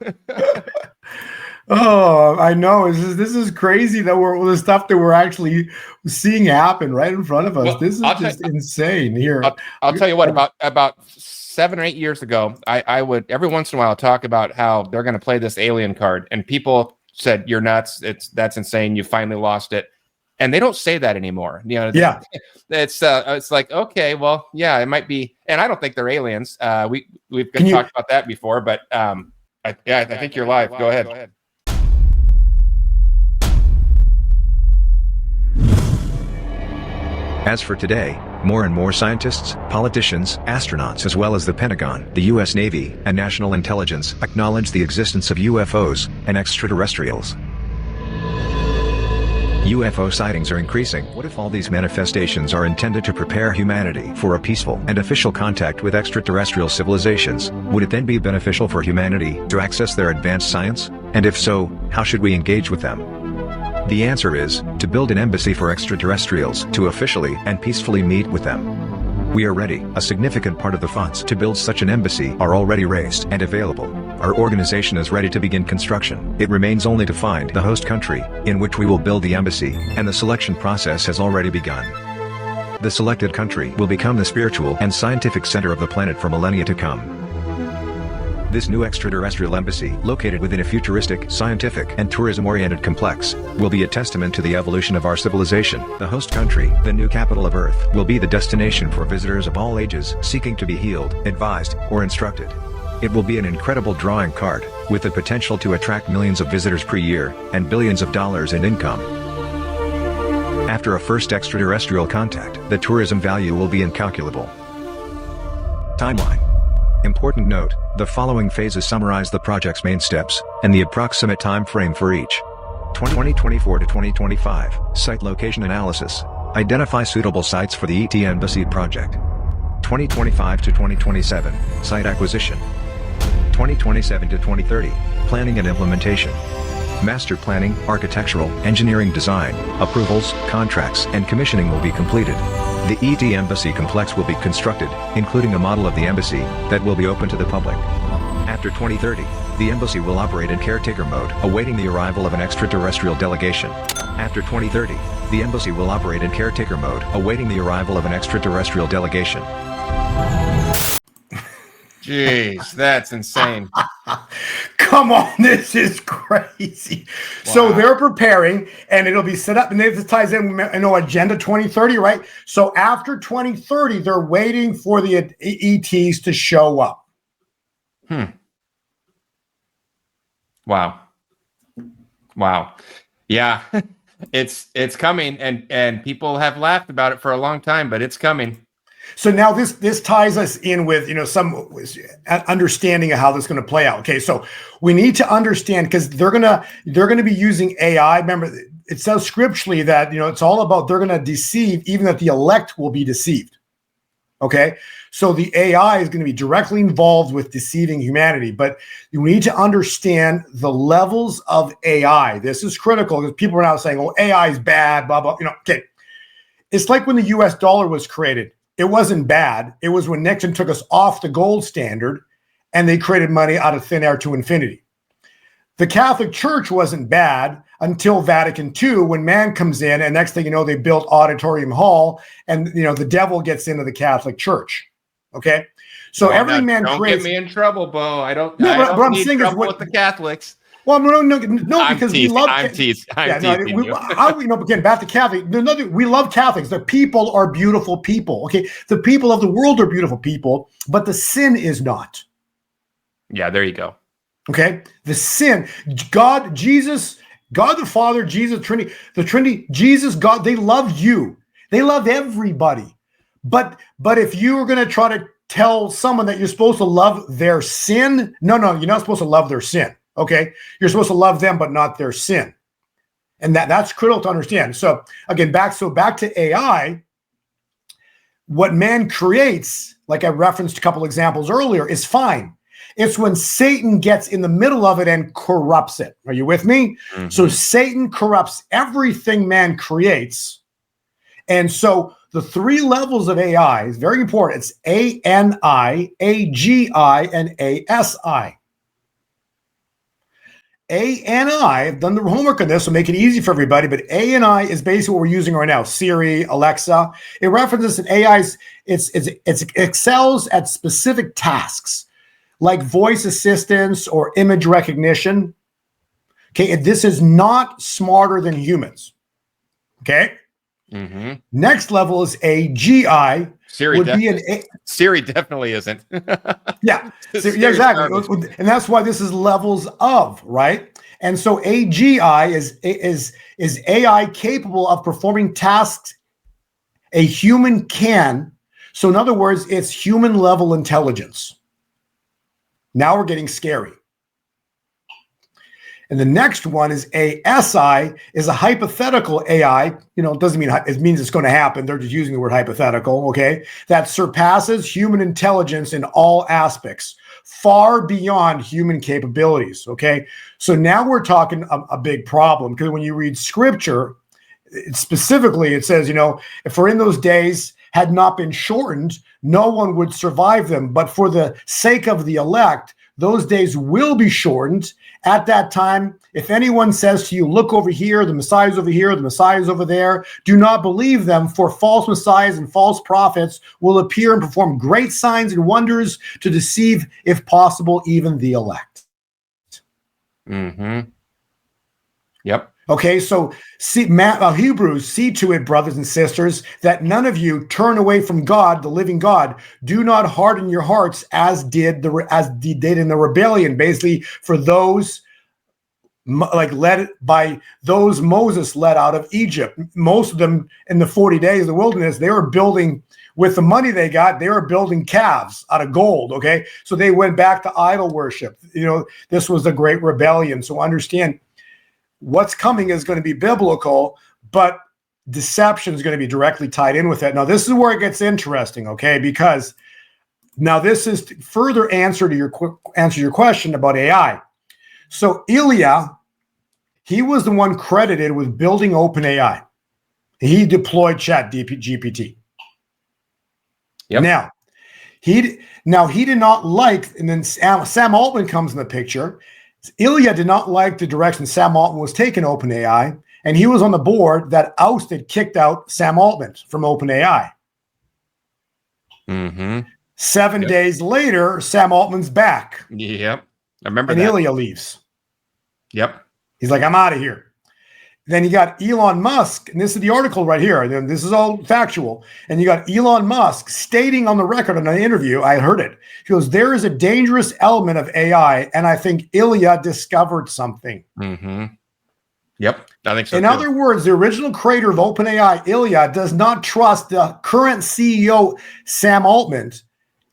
Oh, I know. This is crazy that the stuff that we're actually seeing happen right in front of us. Well, this is just insane here. I'll tell you what, about 7 or 8 years ago, I would every once in a while talk about how they're going to play this alien card, and people said, "You're nuts. That's insane. You finally lost it." And they don't say that anymore. Yeah. It's like, okay, well, yeah, it might be. And I don't think they're aliens. We've talked about that before, but I think you're live. Go ahead. As for today, more and more scientists, politicians, astronauts, as well as the Pentagon, the U.S. Navy, and national intelligence acknowledge the existence of UFOs and extraterrestrials. UFO sightings are increasing. What if all these manifestations are intended to prepare humanity for a peaceful and official contact with extraterrestrial civilizations? Would it then be beneficial for humanity to access their advanced science? And if so, how should we engage with them? The answer is, to build an embassy for extraterrestrials to officially and peacefully meet with them. We are ready. A significant part of the funds to build such an embassy are already raised and available. Our organization is ready to begin construction. It remains only to find the host country, in which we will build the embassy, and the selection process has already begun. The selected country will become the spiritual and scientific center of the planet for millennia to come. This new extraterrestrial embassy, located within a futuristic, scientific, and tourism-oriented complex, will be a testament to the evolution of our civilization. The host country, the new capital of Earth, will be the destination for visitors of all ages seeking to be healed, advised, or instructed. It will be an incredible drawing card, with the potential to attract millions of visitors per year, and billions of dollars in income. After a first extraterrestrial contact, the tourism value will be incalculable. Timeline. Important note, the following phases summarize the project's main steps, and the approximate time frame for each. 2024 to 2025, site location analysis. Identify suitable sites for the ET Embassy project. 2025 to 2027, site acquisition. 2027 to 2030, planning and implementation. Master planning, architectural, engineering design, approvals, contracts, and commissioning will be completed. The ET Embassy complex will be constructed, including a model of the embassy, that will be open to the public. After 2030, the embassy will operate in caretaker mode, awaiting the arrival of an extraterrestrial delegation. After 2030, the embassy will operate in caretaker mode, awaiting the arrival of an extraterrestrial delegation. Jeez, that's insane. Come on, this is crazy. Wow. So they're preparing, and it'll be set up, and this ties in, Agenda 2030, right? So after 2030, they're waiting for the ETs to show up. Wow. Yeah, it's coming, and people have laughed about it for a long time, but it's coming. So now this ties us in with some understanding of how this is going to play out. Okay, so we need to understand, because they're gonna be using AI. Remember, it says scripturally that it's all about they're going to deceive, even that the elect will be deceived. Okay, so the AI is going to be directly involved with deceiving humanity, but you need to understand the levels of AI. This is critical, because people are now saying, "Oh, AI is bad," blah blah. Okay, it's like when the U.S. dollar was created. it wasn't bad. It was when Nixon took us off the gold standard and they created money out of thin air to infinity. The Catholic Church wasn't bad until Vatican II, when man comes in, and next thing you know, they built Auditorium Hall, and the devil gets into the Catholic Church. Okay, so everything man don't creates. Get me in trouble, Bo. I don't. No, I but don't I'm need saying trouble is with the Catholics. Well, no, because we love. I'm teasing you. Again, back to Catholic. We love Catholics. The people are beautiful people. Okay, the people of the world are beautiful people, but the sin is not. Yeah, there you go. Okay, the sin, God, Jesus, God the Father, Jesus, Trinity, the Trinity, Jesus, God, they love you. They love everybody. But if you were going to try to tell someone that you're supposed to love their sin, no, you're not supposed to love their sin. Okay, you're supposed to love them, but not their sin, and that's critical to understand. So again, back to AI. What man creates, like I referenced a couple examples earlier, is fine. It's when Satan gets in the middle of it and corrupts it. Are you with me? Mm-hmm. So Satan corrupts everything man creates. And so the three levels of AI is very important. It's ANI, AGI, and ASI. ANI, I've done the homework on this, so make it easy for everybody, but ANI is basically what we're using right now. Siri, Alexa. It references an AI's, it excels at specific tasks, like voice assistance or image recognition. Okay, this is not smarter than humans. Okay. Mm-hmm. Next level is AGI. Siri definitely isn't. Yeah, exactly. And that's why this is levels of, right? And so AGI is AI capable of performing tasks a human can. So in other words, it's human level intelligence. Now we're getting scary. And the next one is ASI, is a hypothetical AI. It doesn't mean it means it's going to happen. They're just using the word hypothetical, okay? That surpasses human intelligence in all aspects, far beyond human capabilities, okay? So now we're talking a big problem, because when you read scripture, specifically it says, if for in those days had not been shortened, no one would survive them. But for the sake of the elect, those days will be shortened. At that time, if anyone says to you, look over here, the Messiah is over here, the Messiah is over there, do not believe them, for false messiahs and false prophets will appear and perform great signs and wonders to deceive, if possible, even the elect. Mm-hmm. Yep. Okay, so Hebrews, see to it, brothers and sisters, that none of you turn away from God, the living God. Do not harden your hearts as did in the rebellion. Basically, for those led by those Moses led out of Egypt. Most of them in the 40 days of the wilderness, they were building with the money they got. They were building calves out of gold. Okay, so they went back to idol worship. This was the great rebellion. So understand, what's coming is going to be biblical, but deception is going to be directly tied in with it. Now, this is where it gets interesting, okay? Because now this is to further answer your question about AI. So Ilya, he was the one credited with building OpenAI. He deployed ChatGPT. Yep. Now he did not like, and then Sam Altman comes in the picture. Ilya did not like the direction Sam Altman was taking OpenAI, and he was on the board that kicked out Sam Altman from OpenAI. Mm-hmm. 7 days later, Sam Altman's back. Yep. I remember and that. Ilya leaves. Yep. He's like, I'm out of here. Then you got Elon Musk, and this is the article right here. This is all factual. And you got Elon Musk stating on the record in an interview, I heard it. He goes, there is a dangerous element of AI, and I think Ilya discovered something. Mm-hmm. Yep, I think so. In other words, the original creator of OpenAI, Ilya, does not trust the current CEO, Sam Altman,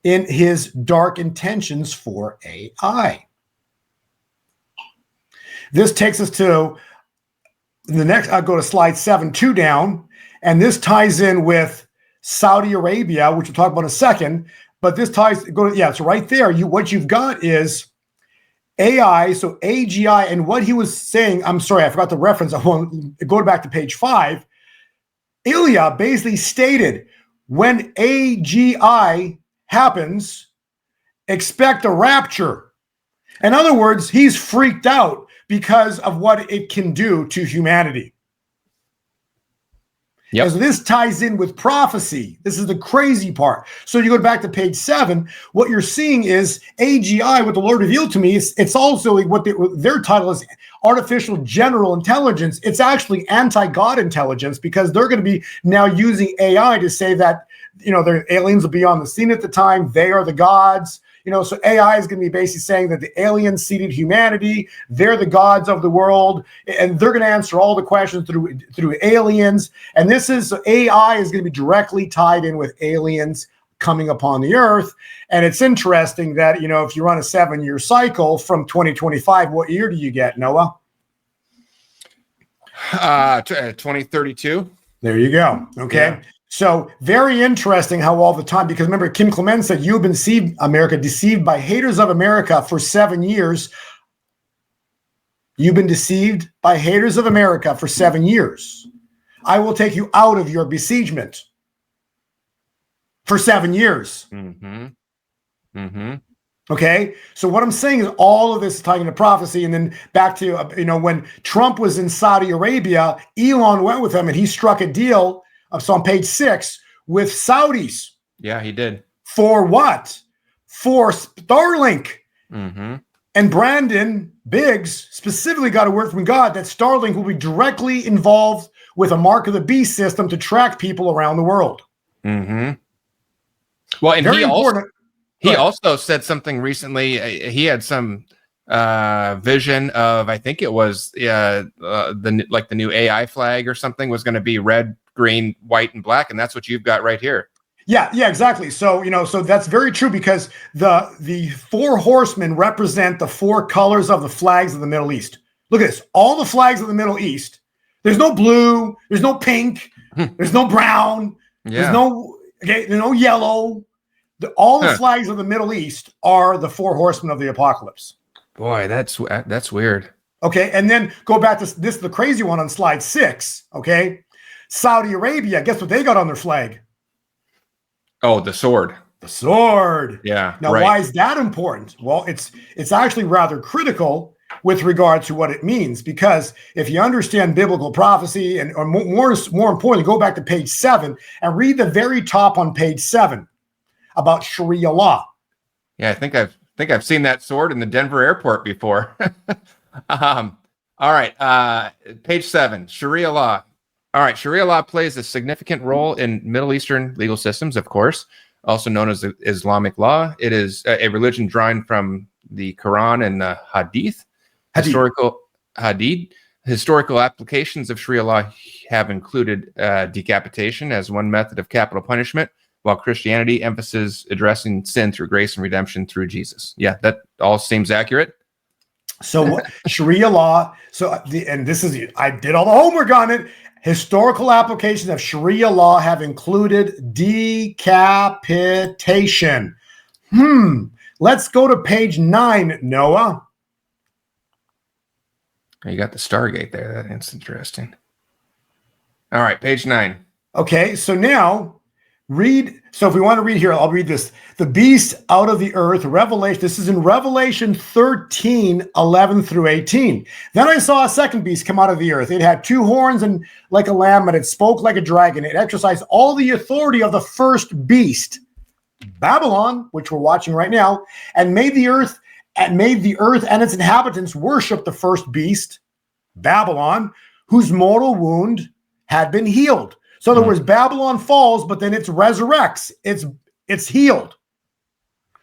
in his dark intentions for AI. This takes us to the next. I'll go to slide 7, 2 down, and this ties in with Saudi Arabia, which we'll talk about in a second. But this ties. It's right there. What you've got is AI, so AGI, and what he was saying. I'm sorry, I forgot the reference. I want to go back to page 5. Ilya basically stated, when AGI happens, expect a rapture. In other words, he's freaked out because of what it can do to humanity. Yep. So this ties in with prophecy. This is the crazy part. So you go back to page 7, what you're seeing is AGI, what the Lord revealed to me, it's also what their title is artificial general intelligence. It's actually anti-God intelligence, because they're going to be now using AI to say that, their aliens will be on the scene at the time. They are the gods. So AI is going to be basically saying that the aliens seeded humanity. They're the gods of the world, and they're going to answer all the questions through aliens. And AI is going to be directly tied in with aliens coming upon the earth. And it's interesting that, if you run a 7-year cycle from 2025, what year do you get, Noah? 2032. There you go. Okay. Yeah. So very interesting how all the time, because remember, Kim Clement said, you've been deceived by haters of America for 7 years. You've been deceived by haters of America for 7 years. I will take you out of your besiegement for 7 years. Mm-hmm. Mm-hmm. Okay. So what I'm saying is all of this is tied into prophecy. And then back to, when Trump was in Saudi Arabia, Elon went with him and he struck a deal. So on page 6 with Saudis. Yeah, he did. For what? For Starlink. Mm-hmm. And Brandon Biggs specifically got a word from God that Starlink will be directly involved with a mark of the beast system to track people around the world. Mm-hmm. Well, and he also said something recently. He had some vision of, I think it was the new AI flag or something was going to be red, green, white, and black, and that's what you've got right here. Yeah, exactly. So, so that's very true, because the 4 horsemen represent the 4 colors of the flags of the Middle East. Look at this. All the flags of the Middle East. There's no blue, there's no pink, there's no brown, there's no yellow. All the flags of the Middle East are the 4 horsemen of the apocalypse. Boy, that's weird. Okay, and then go back to this, the crazy one on slide 6, okay? Saudi Arabia, guess what they got on their flag? Oh, the sword. The sword. Yeah. Now, why is that important? Well, it's actually rather critical with regard to what it means, because if you understand biblical prophecy, or more importantly, go back to page 7 and read the very top on page 7 about Sharia law. Yeah, I think I've seen that sword in the Denver airport before. All right, page 7, Sharia law. All right, Sharia law plays a significant role in Middle Eastern legal systems, of course, also known as Islamic law. It is a religion drawn from the Quran and the Hadith. Historical applications of Sharia law have included decapitation as one method of capital punishment, while Christianity emphasizes addressing sin through grace and redemption through Jesus. Yeah, that all seems accurate. So Sharia law. I did all the homework on it. Historical applications of Sharia law have included decapitation. Let's go to page 9, Noah. You got the Stargate there. That's interesting. All right, page 9. Okay, so now read. So if we want to read here, I'll read this. The beast out of the earth, Revelation. This is in Revelation 13, 11 through 18. Then I saw a second beast come out of the earth. It had 2 horns and like a lamb, and it spoke like a dragon. It exercised all the authority of the first beast, Babylon, which we're watching right now, and made the earth and its inhabitants worship the first beast, Babylon, whose mortal wound had been healed. So in other words, Babylon falls, but then it resurrects. It's healed.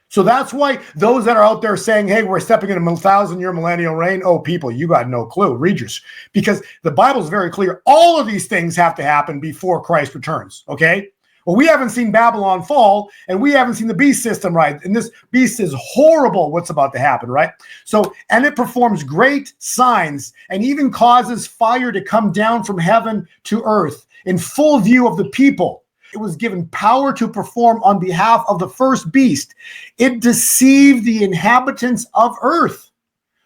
So that's why those that are out there saying, hey, we're stepping into a 1,000-year millennial reign. Oh, people, you got no clue. Read yours. Because the Bible is very clear. All of these things have to happen before Christ returns. Okay? Well, we haven't seen Babylon fall, and we haven't seen the beast system, right? And this beast is horrible what's about to happen, right? So, and it performs great signs and even causes fire to come down from heaven to earth in full view of the people. It was given power to perform on behalf of the first beast. It deceived the inhabitants of earth.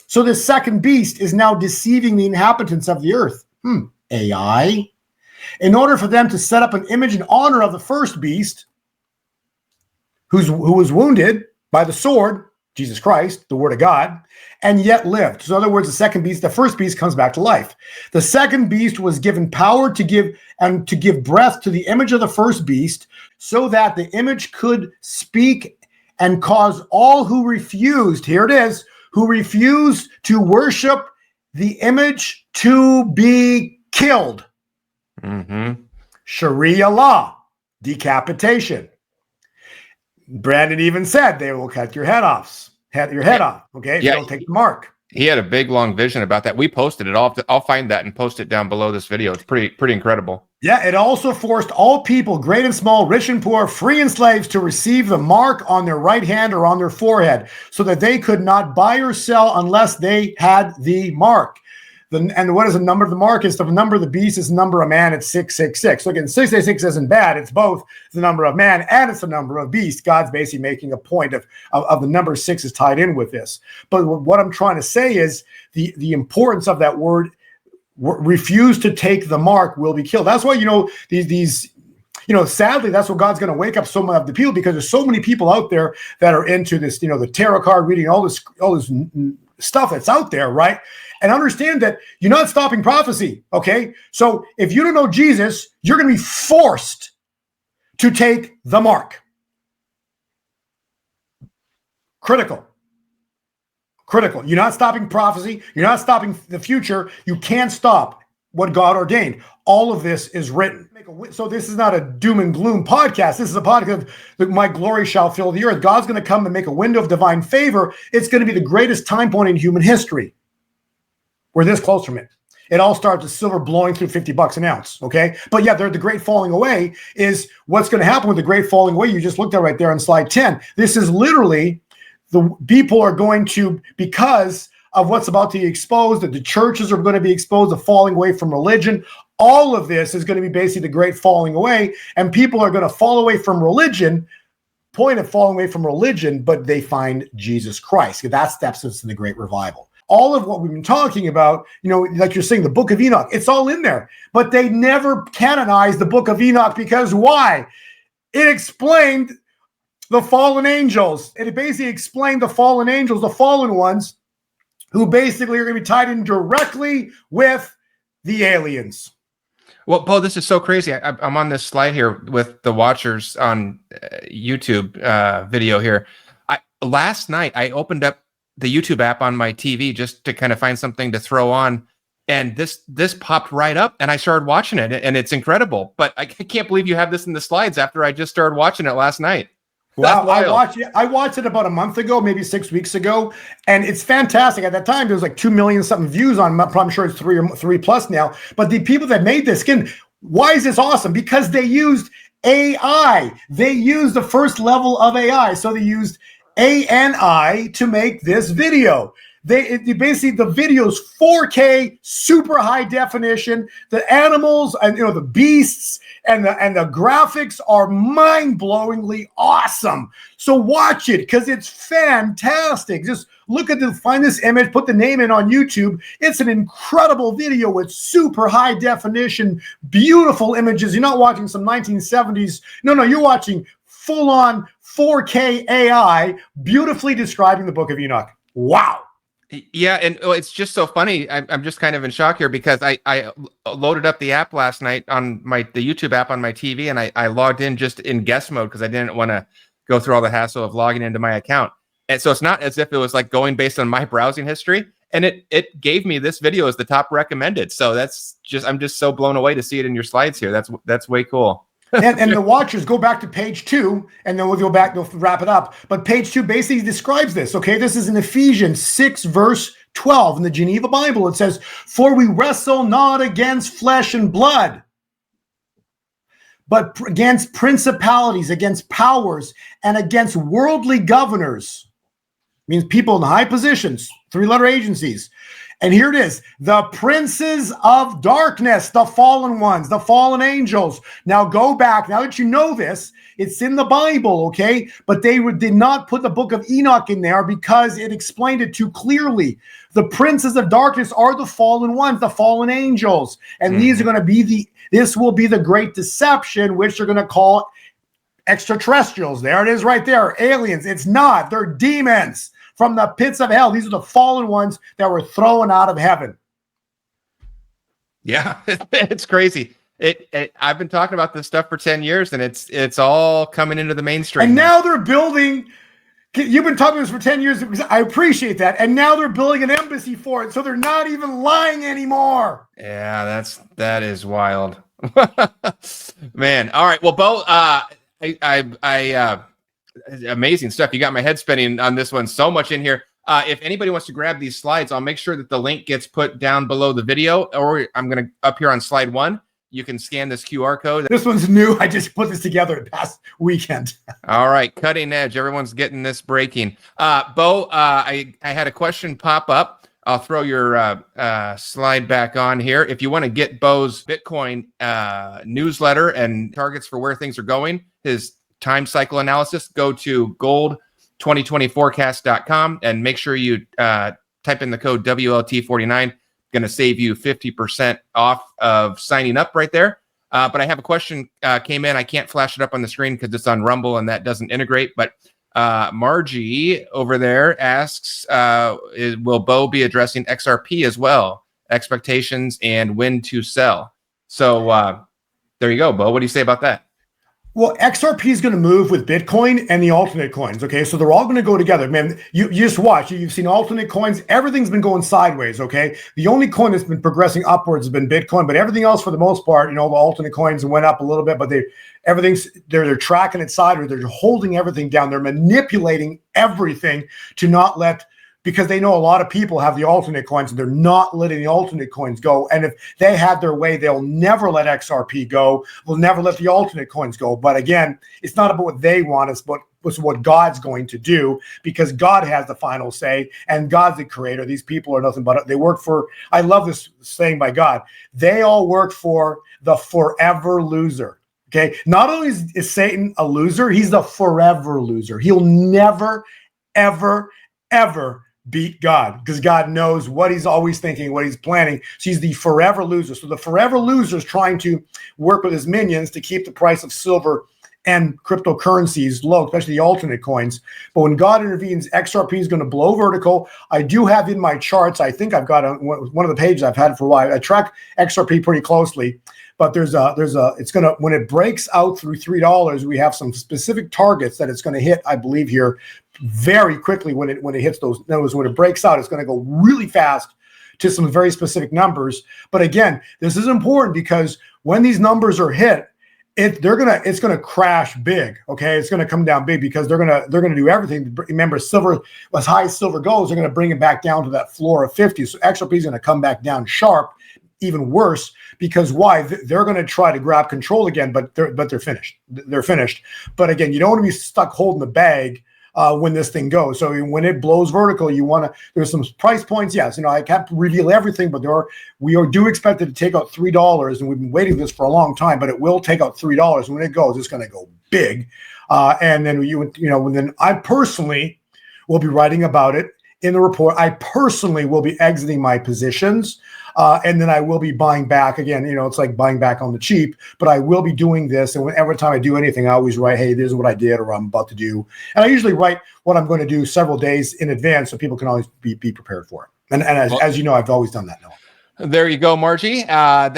So the second beast is now deceiving the inhabitants of the earth. AI. in order for them to set up an image in honor of the first beast who was wounded by the sword, Jesus Christ, the word of God, and yet lived. So in other words, the first beast comes back to life. The second beast was given power to give breath to the image of the first beast, so that the image could speak and cause all who refused, here it is, who refused to worship the image to be killed. Sharia law, decapitation. Brandon even said they will cut your head off. Okay, if you don't take the mark. He had a big long vision about that. We posted it. I'll find that and post it down below this video. It's pretty incredible. Yeah, it also forced all people, great and small, rich and poor, free and slaves, to receive the mark on their right hand or on their forehead, so that they could not buy or sell unless they had the mark. And what is the number of the mark? It's the number of the beast, is the number of man. It's 666. So again, 666 isn't bad. It's both the number of man and it's the number of beast. God's basically making a point of the number 6 is tied in with this. But what I'm trying to say is the importance of that word, refuse to take the mark, will be killed. That's why, these sadly, that's what God's going to wake up so many of the people, because there's so many people out there that are into this, the tarot card reading, all this stuff that's out there, right? And understand that you're not stopping prophecy, okay? So if you don't know Jesus, you're going to be forced to take the mark. Critical. You're not stopping prophecy. You're not stopping the future. You can't stop what God ordained. All of this is written. So this is not a doom and gloom podcast. This is a podcast that my glory shall fill the earth. God's going to come and make a window of divine favor. It's going to be the greatest time point in human history. We're this close from it. It all starts with silver blowing through $50 an ounce, okay? But yeah, the great falling away is what's going to happen with the great falling away. You just looked at right there on slide 10. This is literally the people are going to, because of what's about to be exposed, that the churches are going to be exposed, the falling away from religion. All of this is going to be basically the great falling away, and people are going to fall away from religion, point of falling away from religion, but they find Jesus Christ. That steps us in the great revival. All of what we've been talking about, like you're saying, the book of Enoch, it's all in there, but they never canonized the book of Enoch, because why? It explained the fallen angels. It basically explained the fallen angels, the fallen ones, who basically are going to be tied in directly with the aliens. Well, Bo, this is so crazy. I'm on this slide here with the watchers on YouTube video here. Last night, I opened up the YouTube app on my TV just to kind of find something to throw on, and this popped right up, and I started watching it, and it's incredible. But I can't believe you have this in the slides after I just started watching it last night. Wow, I watched it about a month ago, maybe 6 weeks ago, and it's fantastic. At that time, there was like 2 million something views on. I'm sure it's 3 plus now. But the people that made this, why is this awesome? Because they used AI. They used the first level of AI. So they used ANI to make this video. Basically, the video's 4K, super high definition. The animals and the beasts and the graphics are mind-blowingly awesome. So watch it, because it's fantastic. Just find this image, put the name in on YouTube. It's an incredible video with super high definition, beautiful images. You're not watching some 1970s. No, you're watching full-on 4K AI, beautifully describing the book of Enoch. Wow. Yeah, and it's just so funny. I'm just kind of in shock here, because I loaded up the app last night on the YouTube app on my TV, and I logged in just in guest mode because I didn't want to go through all the hassle of logging into my account. And so it's not as if it was like going based on my browsing history, and it gave me this video as the top recommended. So I'm just so blown away to see it in your slides here. That's way cool. and the watchers, go back to page 2, and then we'll go back, we'll wrap it up. But page 2 basically describes this, okay? This is in Ephesians 6, verse 12. In the Geneva Bible, it says, "For we wrestle not against flesh and blood, but against principalities, against powers, and against worldly governors means people in high positions, 3-letter agencies. And here it is, the princes of darkness, the fallen ones, the fallen angels. Now go back, now that you know this, it's in the Bible, okay? But they did not put the book of Enoch in there because it explained it too clearly. The princes of darkness are the fallen ones, the fallen angels. And these are going to be this will be the great deception, which they're going to call extraterrestrials. There it is right there, aliens. It's not, they're demons from the pits of hell. These are the fallen ones that were thrown out of heaven. Yeah, it's crazy. I've been talking about this stuff for 10 years, and it's all coming into the mainstream. And now they're building. You've been talking about this for 10 years. I appreciate that. And now they're building an embassy for it, so they're not even lying anymore. Yeah, that is wild, man. All right, well, Bo, amazing stuff. You got my head spinning on this one. So much in here. If anybody wants to grab these slides, I'll make sure that the link gets put down below the video, or I'm going to up here on slide 1. You can scan this QR code. This one's new. I just put this together the past weekend. All right, cutting edge. Everyone's getting this breaking. Bo, I had a question pop up. I'll throw your slide back on here. If you want to get Bo's Bitcoin newsletter and targets for where things are going, his time cycle analysis, go to gold2020forecast.com and make sure you type in the code WLT49. Going to save you 50% off of signing up right there. But I have a question came in. I can't flash it up on the screen because it's on Rumble and that doesn't integrate. But Margie over there asks, will Bo be addressing XRP as well? Expectations and when to sell. So there you go, Bo. What do you say about that? Well, XRP is going to move with Bitcoin and the alternate coins, okay? So they're all going to go together. Man, you just watch. You've seen alternate coins. Everything's been going sideways, okay? The only coin that's been progressing upwards has been Bitcoin, but everything else, for the most part, the alternate coins went up a little bit, but they're tracking it sideways. They're holding everything down. They're manipulating everything to not let, because they know a lot of people have the alternate coins and they're not letting the alternate coins go. And if they had their way, they'll never let XRP go. They'll never let the alternate coins go. But again, it's not about what they want. It's what God's going to do, because God has the final say and God's the creator. These people are nothing but, they work for, I love this saying by God, they all work for the forever loser. Okay. Not only is Satan a loser, he's the forever loser. He'll never, ever, ever beat God, because God knows what he's always thinking, what he's planning. So he's the forever loser. So the forever loser is trying to work with his minions to keep the price of silver and cryptocurrencies low, especially the alternate coins. But when God intervenes, XRP is going to blow vertical. I do have in my charts, I think I've got one of the pages I've had it for a while. I track XRP pretty closely, but it's going to, when it breaks out through $3, we have some specific targets that it's going to hit, I believe here, very quickly when it hits those. In other words, when it breaks out, it's going to go really fast to some very specific numbers. But again, this is important because when these numbers are hit, it's gonna crash big. Okay, it's gonna come down big because they're gonna do everything. Remember, silver, as high as silver goes, they're gonna bring it back down to that floor of 50. So XRP is gonna come back down sharp, even worse, because why? They're gonna try to grab control again, but they're finished. They're finished. But again, you don't want to be stuck holding the bag when this thing goes. So when it blows vertical, there's some price points. Yes, I can't reveal everything, but we do expect it to take out $3, and we've been waiting this for a long time, but it will take out $3. When it goes, it's going to go big. And then then I personally will be writing about it in the report. I personally will be exiting my positions. And then I will be buying back again. It's like buying back on the cheap, but I will be doing this. And every time I do anything, I always write, hey, this is what I did or I'm about to do. And I usually write what I'm going to do several days in advance so people can always be prepared for it. And as you know, I've always done that now. There you go, Margie. I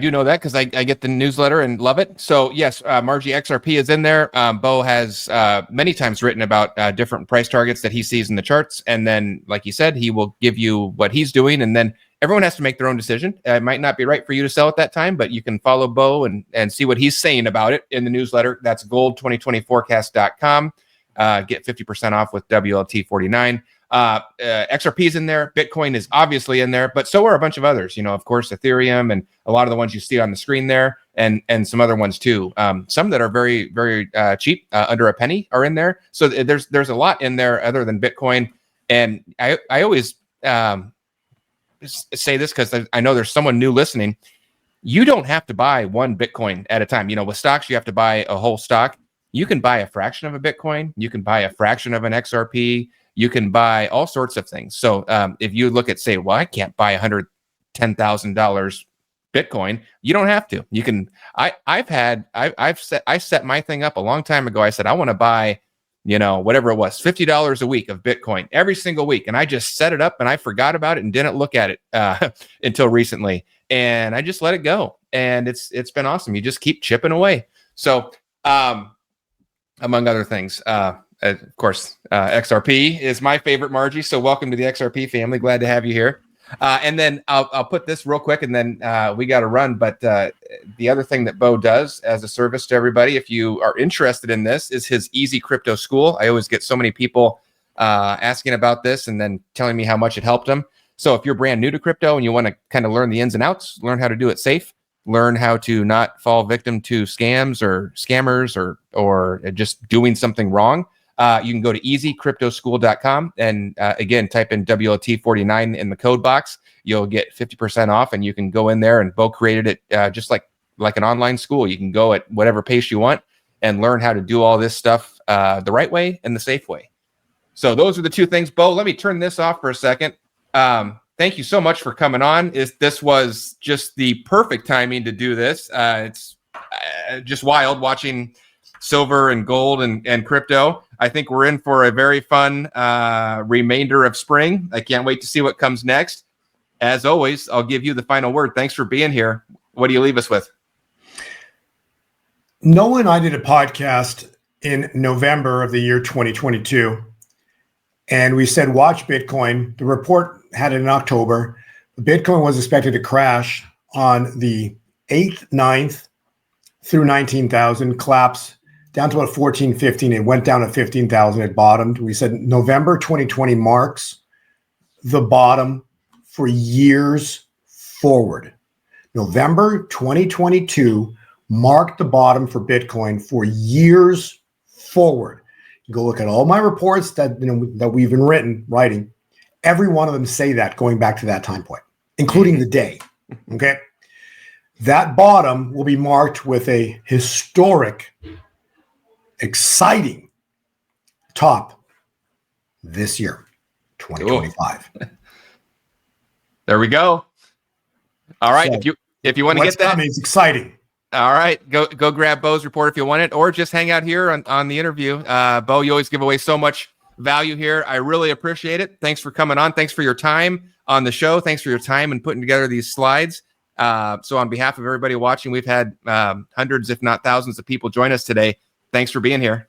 do know that because I get the newsletter and love it. So yes, Margie, XRP is in there. Bo has many times written about different price targets that he sees in the charts. And then, like he said, he will give you what he's doing. And then everyone has to make their own decision. It might not be right for you to sell at that time, but you can follow Bo and see what he's saying about it in the newsletter. That's gold2020forecast.com. Get 50% off with WLT49. XRP is in there. Bitcoin is obviously in there, but so are a bunch of others. Of course, Ethereum and a lot of the ones you see on the screen there. and some other ones too. Some that are very, very cheap, under a penny are in there. So there's a lot in there other than Bitcoin. And I always say this because I know there's someone new listening. You don't have to buy one Bitcoin at a time. With stocks, you have to buy a whole stock. You can buy a fraction of a Bitcoin. You can buy a fraction of an XRP. You can buy all sorts of things. So if you look at, say, well, I can't buy $110,000 Bitcoin, you don't have to. You can. I set my thing up a long time ago. I said I want to buy, whatever it was, $50 a week of Bitcoin every single week, and I just set it up and I forgot about it and didn't look at it until recently, and I just let it go, and it's been awesome. You just keep chipping away. So among other things, of course, XRP is my favorite, Margie. So welcome to the XRP family. Glad to have you here. And then I'll put this real quick, and then we got to run. But the other thing that Bo does as a service to everybody, if you are interested in this, is his Easy Crypto School. I always get so many people asking about this and then telling me how much it helped them. So if you're brand new to crypto and you want to kind of learn the ins and outs, learn how to do it safe, learn how to not fall victim to scams or scammers or just doing something wrong, you can go to easycryptoschool.com and again, type in WLT49 in the code box. You'll get 50% off, and you can go in there, and Bo created it just like an online school. You can go at whatever pace you want and learn how to do all this stuff the right way and the safe way. So those are the two things. Bo, let me turn this off for a second. Thank you so much for coming on. This was just the perfect timing to do this. It's just wild watching silver and gold and crypto. I think we're in for a very fun remainder of spring. I can't wait to see what comes next. As always, I'll give you the final word. Thanks for being here. What do you leave us with? Noah and I did a podcast in November of the year 2022, and we said, watch Bitcoin. The report had it in October. Bitcoin was expected to crash on the 8th, 9th through 19,000, collapse down to about 14, 15. It went down to 15,000. It bottomed. We said November 2020 marks the bottom for years forward. November 2022 marked the bottom for Bitcoin for years forward. You go look at all my reports that we've been writing. Every one of them say that going back to that time point, including the day. Okay. That bottom will be marked with a historic, exciting top this year, 2025. Cool. There we go. All right. So, if you want to get that, it's exciting. All right, go grab Bo's report if you want it, or just hang out here on the interview. Bo, you always give away so much value here. I really appreciate it. Thanks for coming on. Thanks for your time on the show. Thanks for your time and putting together these slides. So on behalf of everybody watching, we've had hundreds, if not thousands of people join us today. Thanks for being here.